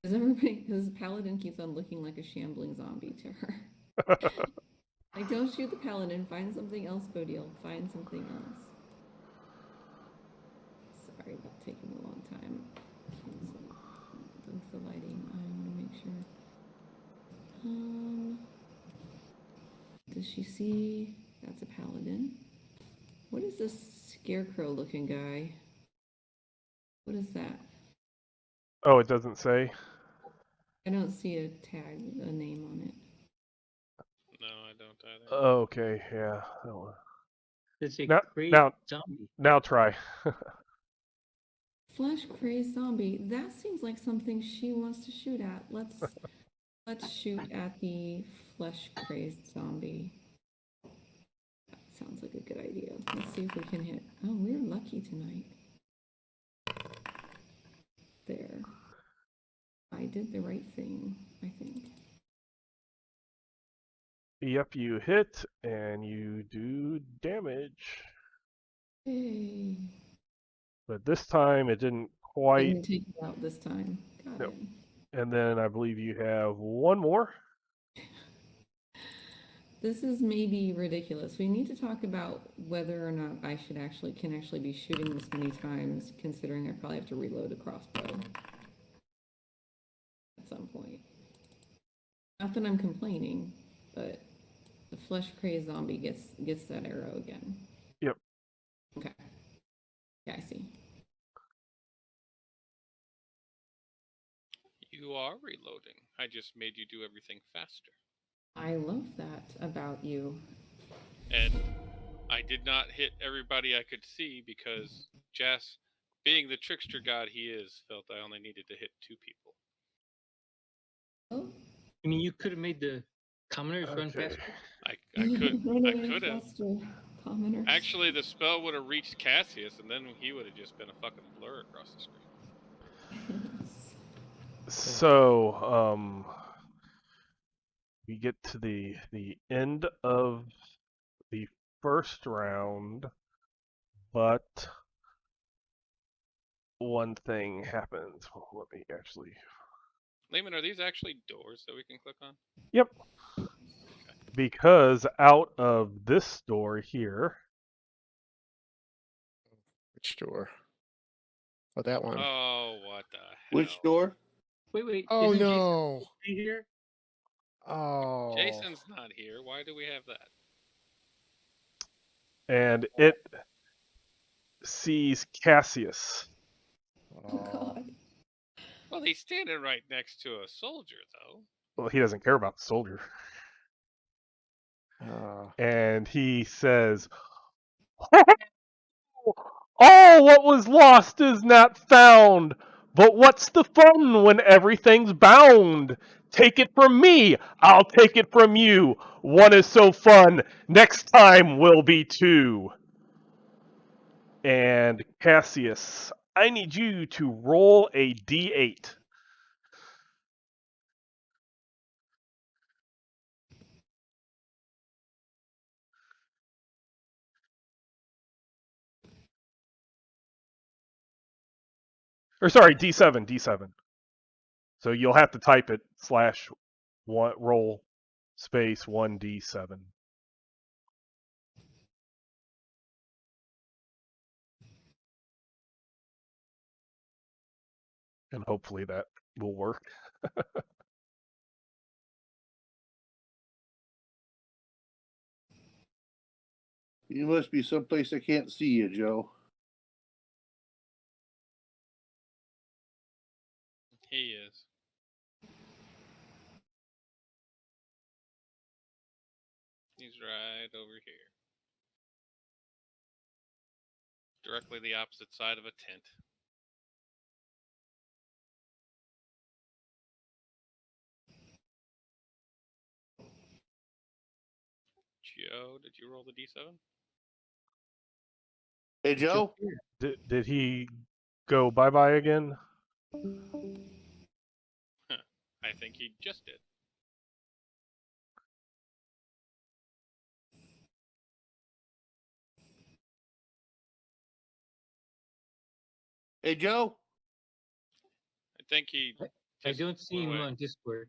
Because Paladin keeps on looking like a shambling zombie to her. Like, don't shoot the Paladin. Find something else, Bodil. Find something else. Sorry about taking a long time. With the lighting, I want to make sure. Does she see? That's a Paladin. What is this scarecrow-looking guy? What is that? Oh, it doesn't say. I don't see a tag, a name on it. No, I don't either. Okay, yeah. That one. It's a Now- crazy now- zombie. Now try. Flesh crazed zombie. That seems like something she wants to shoot at. Let's shoot at the flesh crazed zombie. That sounds like a good idea. Let's see if we can hit. Oh, we're lucky tonight. There. I did the right thing, I think. Yep, you hit and you do damage. Hey. But this time it didn't quite. Didn't take it out this time. Got Nope. it. And then I believe you have one more. This is maybe ridiculous. We need to talk about whether or not I can actually be shooting this many times, considering I probably have to reload a crossbow at some point. Not that I'm complaining, but the flesh crazed zombie gets that arrow again. Yep. Okay. Yeah, I see. You are reloading. I just made you do everything faster. I love that about you. And I did not hit everybody I could see because Jas, being the trickster god he is, felt I only needed to hit 2 people. Oh. I mean, you could have made the commoners run Okay. faster. I could have. Commoners. Actually, the spell would have reached Cassius, and then he would have just been a fucking blur across the screen. So, we get to the end of the first round, but one thing happens. Let me actually. Lehman, are these actually doors that we can click on? Yep. Because out of this door here. Which door? Oh, that one. Oh, what the hell? Which door? Wait. Oh, isn't Jason no. supposed to be here? Oh. Jason's not here. Why do we have that? And it sees Cassius. Oh God. Well, he's standing right next to a soldier, though. Well, he doesn't care about the soldier. Oh. And he says, "All what was lost is not found. But what's the fun when everything's bound? Take it from me, I'll take it from you. One is so fun, next time will be 2. And Cassius, I need you to roll a d8. Or sorry, d7. So you'll have to type it /1 roll space 1d7. And hopefully that will work. You must be someplace I can't see you, Joe. He is. He's right over here. Directly the opposite side of a tent. Joe, did you roll the d7? Hey, Joe? Did he go bye-bye again? I think he just did. Hey, Joe? think he. I just don't see went him away. on Discord.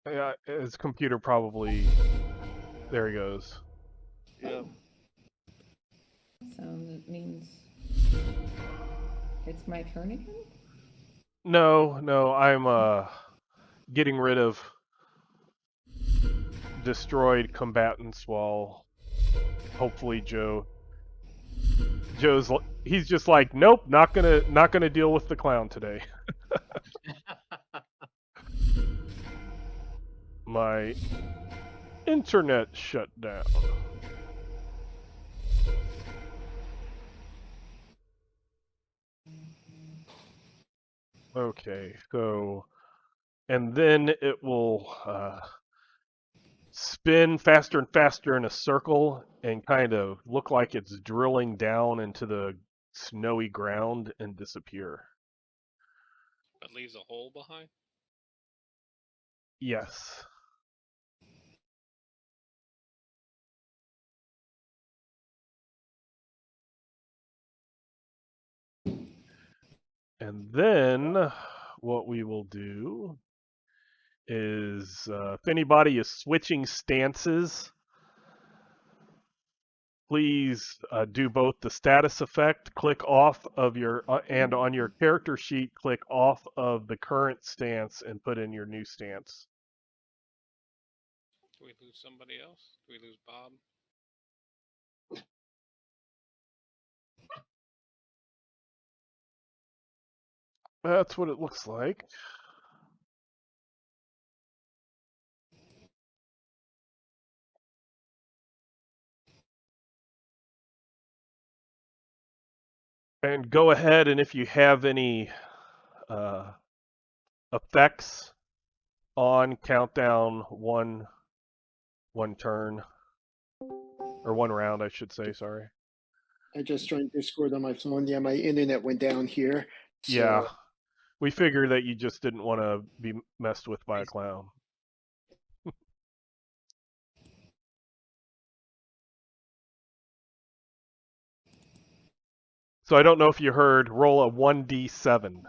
Yeah, his computer probably. There he goes. Yeah. So that means it's my turn again? No, I'm getting rid of destroyed combatants while hopefully he's just like, nope, not gonna deal with the clown today. My internet shut down. Okay, so and then it will spin faster and faster in a circle and kind of look like it's drilling down into the snowy ground and disappear. But leaves a hole behind. Yes. And then what we will do is if anybody is switching stances, please do both the status effect, click off of your, and on your character sheet, click off of the current stance and put in your new stance. Do we lose somebody else? Do we lose Bob? That's what it looks like. And go ahead, and if you have any effects on, countdown one turn, or one round, I should say, sorry. I just joined Discord on my phone. Yeah, my internet went down here. So Yeah. We figured that you just didn't want to be messed with by a clown. So I don't know if you heard, roll a 1d7.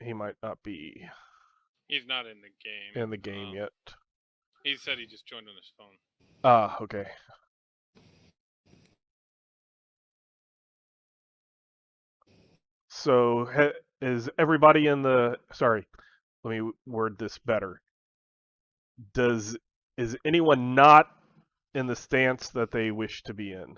He might not be He's not in the game. in the game yet. He said he just joined on his phone. Ah, okay. So is everybody in the... Sorry, let me word this better. Is anyone not in the stance that they wish to be in?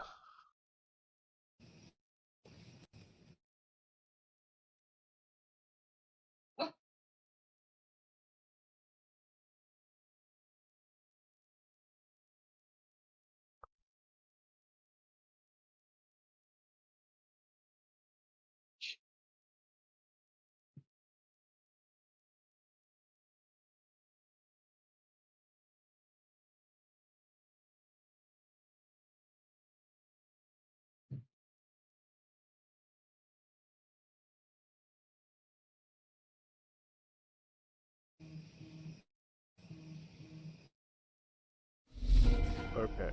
Okay.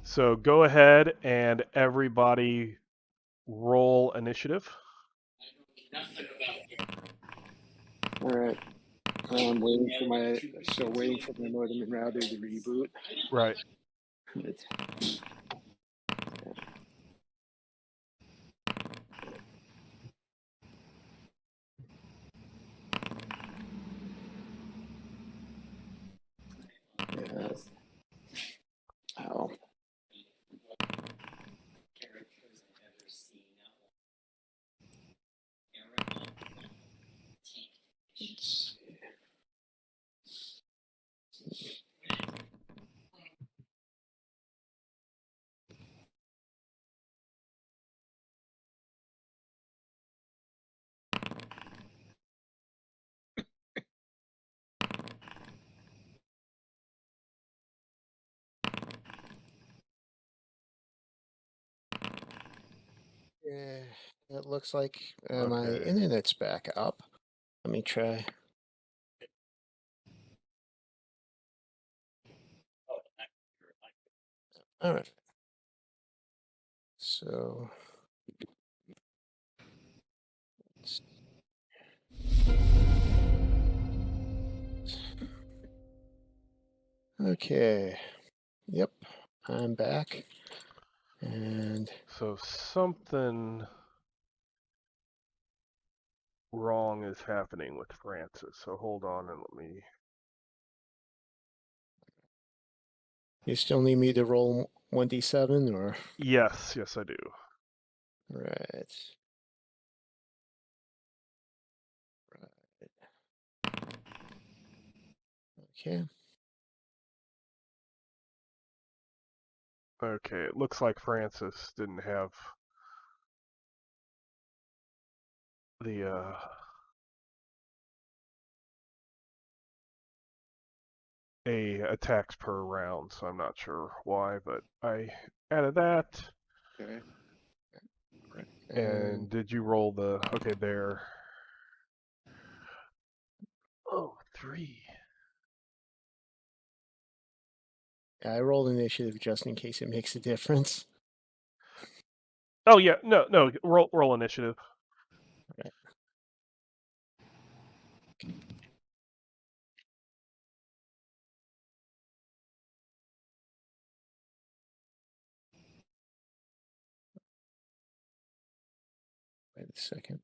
So go ahead and everybody roll initiative. all right. I'm waiting for my modem and router to reboot. Right. Yeah. Oh. Let's see. Yeah, it looks like my Okay. internet's back up. Let me try. All right. So. Okay. Yep. I'm back. And So something wrong is happening with Francis. So hold on and let me. you still need me to roll 1d7 or? Yes, yes, I do. Right. Okay. Okay, it looks like Francis didn't have the attacks per round, so I'm not sure why, but I added that. Okay. And did you roll the okay there? Oh, 3. I rolled initiative just in case it makes a difference. Oh yeah, no, roll initiative. Right. Wait a second.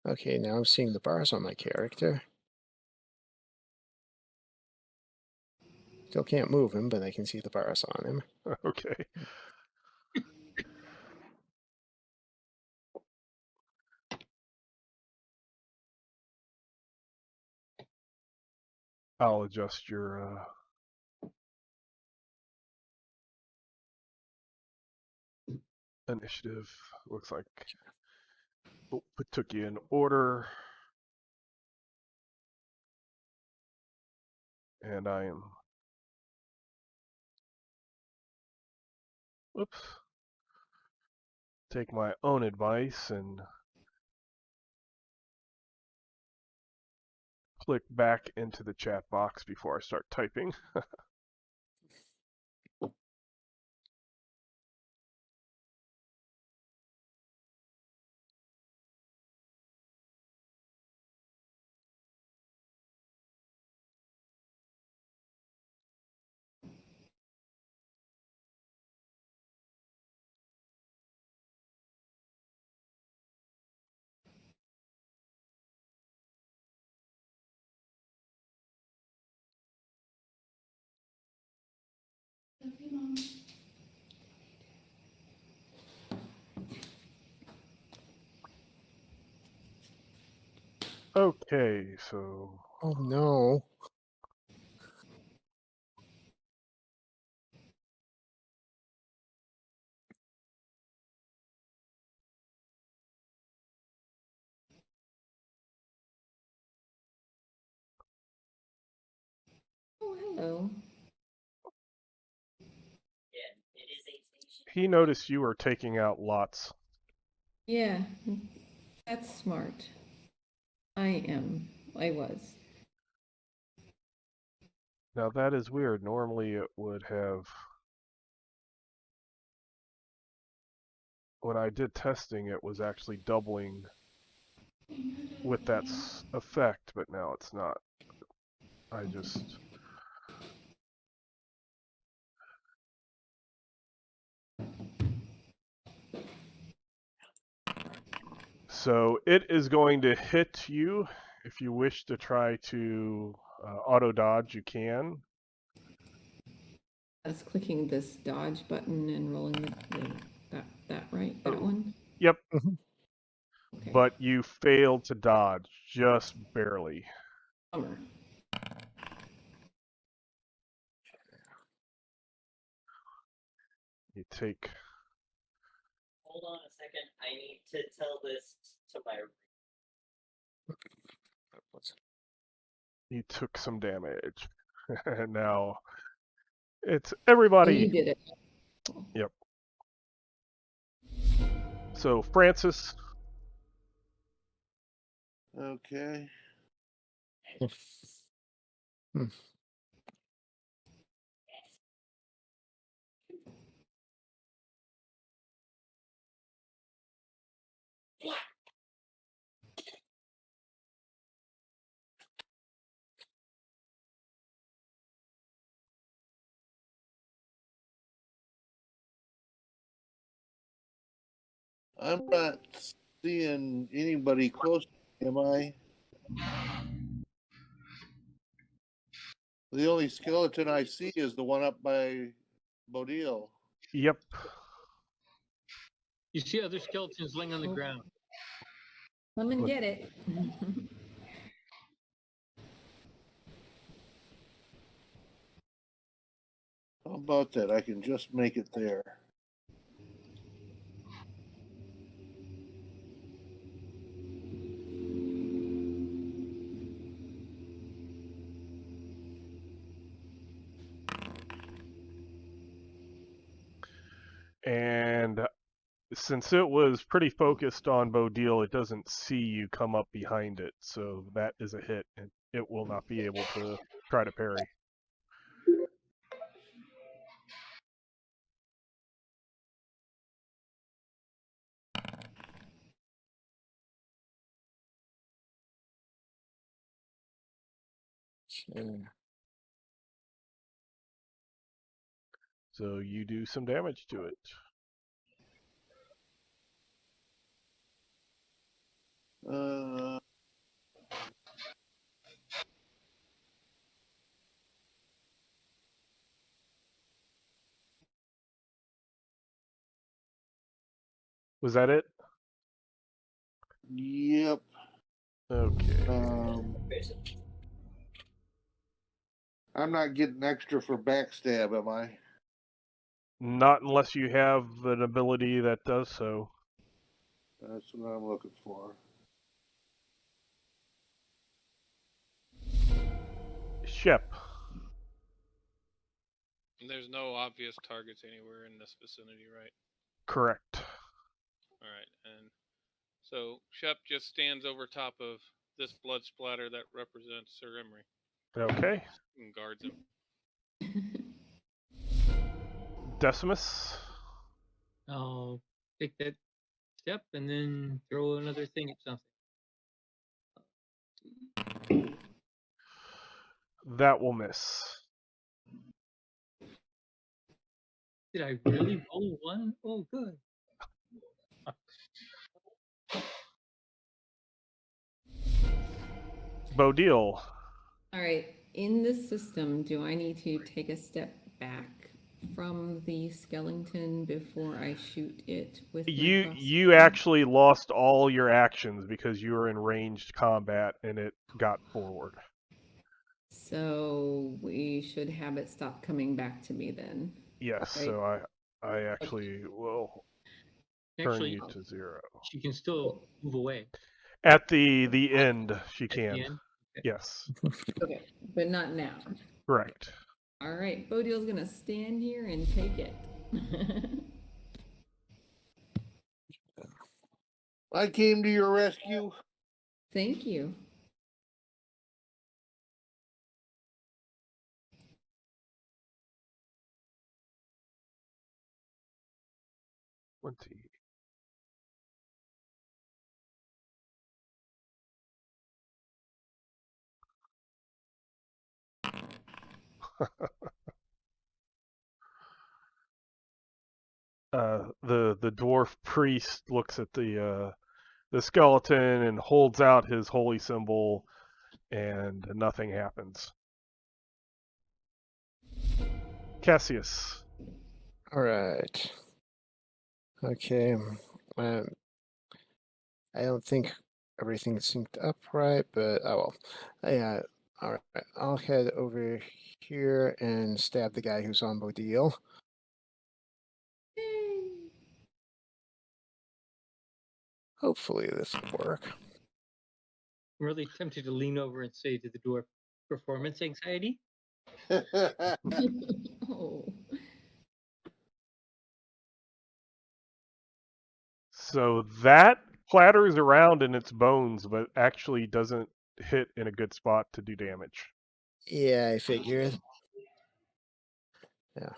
Okay, now I'm seeing the bars on my character. Still can't move him, but I can see the bars on him. Okay. I'll adjust your initiative. Looks like it took you in order. And I am. Whoops. Take my own advice and click back into the chat box before I start typing. Okay, so Oh no. Oh, hello. he noticed you were taking out lots. Yeah, that's smart. I was. Now that is weird. Normally it would have. When I did testing, it was actually doubling with that effect, but now it's not. I just. So it is going to hit you. If you wish to try to auto dodge, you can. I was clicking this dodge button and rolling that right? That one? Yep. Okay. But you failed to dodge just barely. Bummer. You take. Hold on a second. I need to tell this to my. You took some damage. And now it's Oh, everybody. you did it. Yep. So Francis. Okay. Hmm. I'm not seeing anybody close. Am I? The only skeleton I see is the one up by Bodil. Yep. You see other skeletons laying on the ground. Come and get it. How about that? I can just make it there. And since it was pretty focused on Bodil, it doesn't see you come up behind it, so that is a hit, and it will not be able to try to parry. Okay. So you do some damage to it. Was that it? Yep. Okay. I'm not getting extra for backstab, am I? Not unless you have an ability that does so. That's what I'm looking for. Shep. And there's no obvious targets anywhere in this vicinity, right? Correct. All right, and so Shep just stands over top of this blood splatter that represents Sir Emery Okay. and guards him. Decimus. I'll take that step and then throw another thing at something. That will miss. Did I really roll one? Oh, good. Bodil. All right. In this system, do I need to take a step back from the skeleton before I shoot it with my crossbow? You actually lost all your actions because you were in ranged combat and it got forward. So we should have it stop coming back to me then. Yes, Right. so I actually will turn Actually, you to 0. she can still move away. At the end, she At the can. end? Okay. Yes. Okay, but not now. Correct. All right, Bodil's gonna stand here and take it. I came to your rescue. Thank you. Let's see. The dwarf priest looks at the skeleton and holds out his holy symbol, and nothing happens. Cassius. All right. Okay. I don't think everything's synced up right, but oh well. Yeah. All right. I'll head over here and stab the guy who's on Bodil. Hopefully this will work. I'm really tempted to lean over and say to the dwarf, performance anxiety? Oh. So that clatters around in its bones, but actually doesn't hit in a good spot to do damage. Yeah, I figured. Yeah.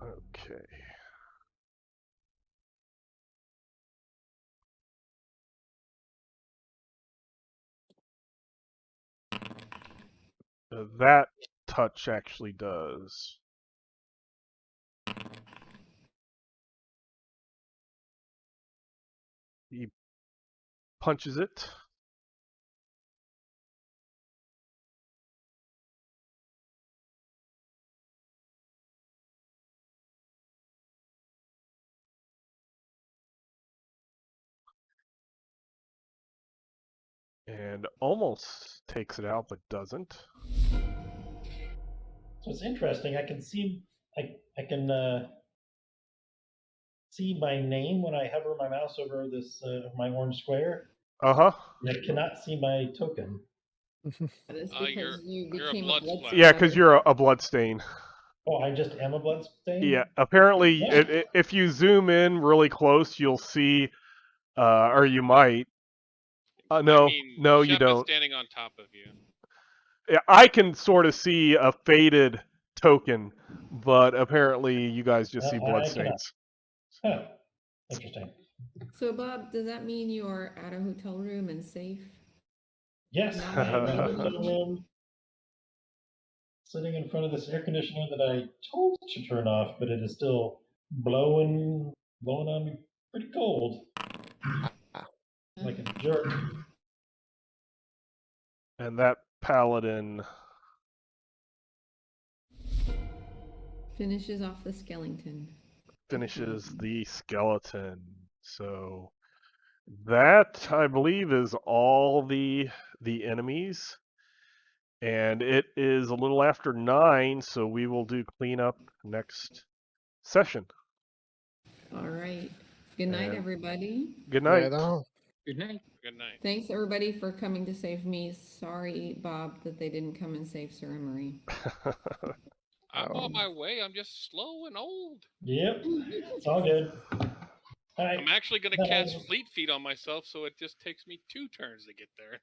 Okay. that touch actually does. He punches it. And almost takes it out, but doesn't. So it's interesting. I can see see my name when I hover my mouse over this my orange square. Uh-huh. I cannot see my token. That is You're because you a became blood a blood splatter. Yeah, because you're a blood stain. Oh, I just am a blood stain? Yeah, apparently, Yeah. if you zoom in really close, you'll see, or you might. No, I mean, no, you Shep is don't. standing on top of you. Yeah, I can sort of see a faded token, but apparently you guys just see I blood cannot. stains. Huh. Interesting. So, Bob, does that mean you are at a hotel room and safe? Yes, Not I am in a really. hotel room, sitting in front of this air conditioner that I told it to turn off, but it is still blowing on me pretty cold. Like a jerk. And that paladin Finishes off the skeleton. finishes the skeleton. So that, I believe, is all the enemies. And it is a little after 9, so we will do cleanup next session. All right. Good night, And everybody. good night. Right on. Good night. Good night. Thanks, everybody, for coming to save me. Sorry, Bob, that they didn't come and save Sarah Marie. I'm on my way. I'm just slow and old. Yep, it's all good. All right. I'm actually going to Bye. cast Fleet Feet on myself, so it just takes me 2 turns to get there.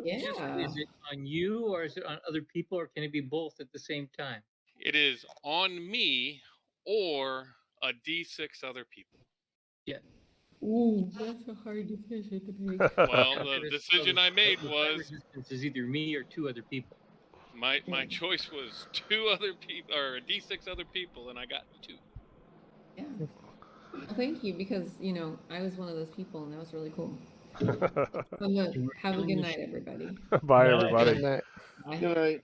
Yeah. Is it on you or is it on other people or can it be both at the same time? It is on me or a D6 other people. Yeah. Ooh, that's a hard decision to make. Well, the decision I made The was resistance is either me or 2 other people. my choice was 2 other people or a D6 other people, and I got 2. Yeah. Well, thank you, because, you know, I was one of those people, and that was really cool. So, look, have a good night, everybody. Bye, Night. everybody. Good night. Bye. Good night.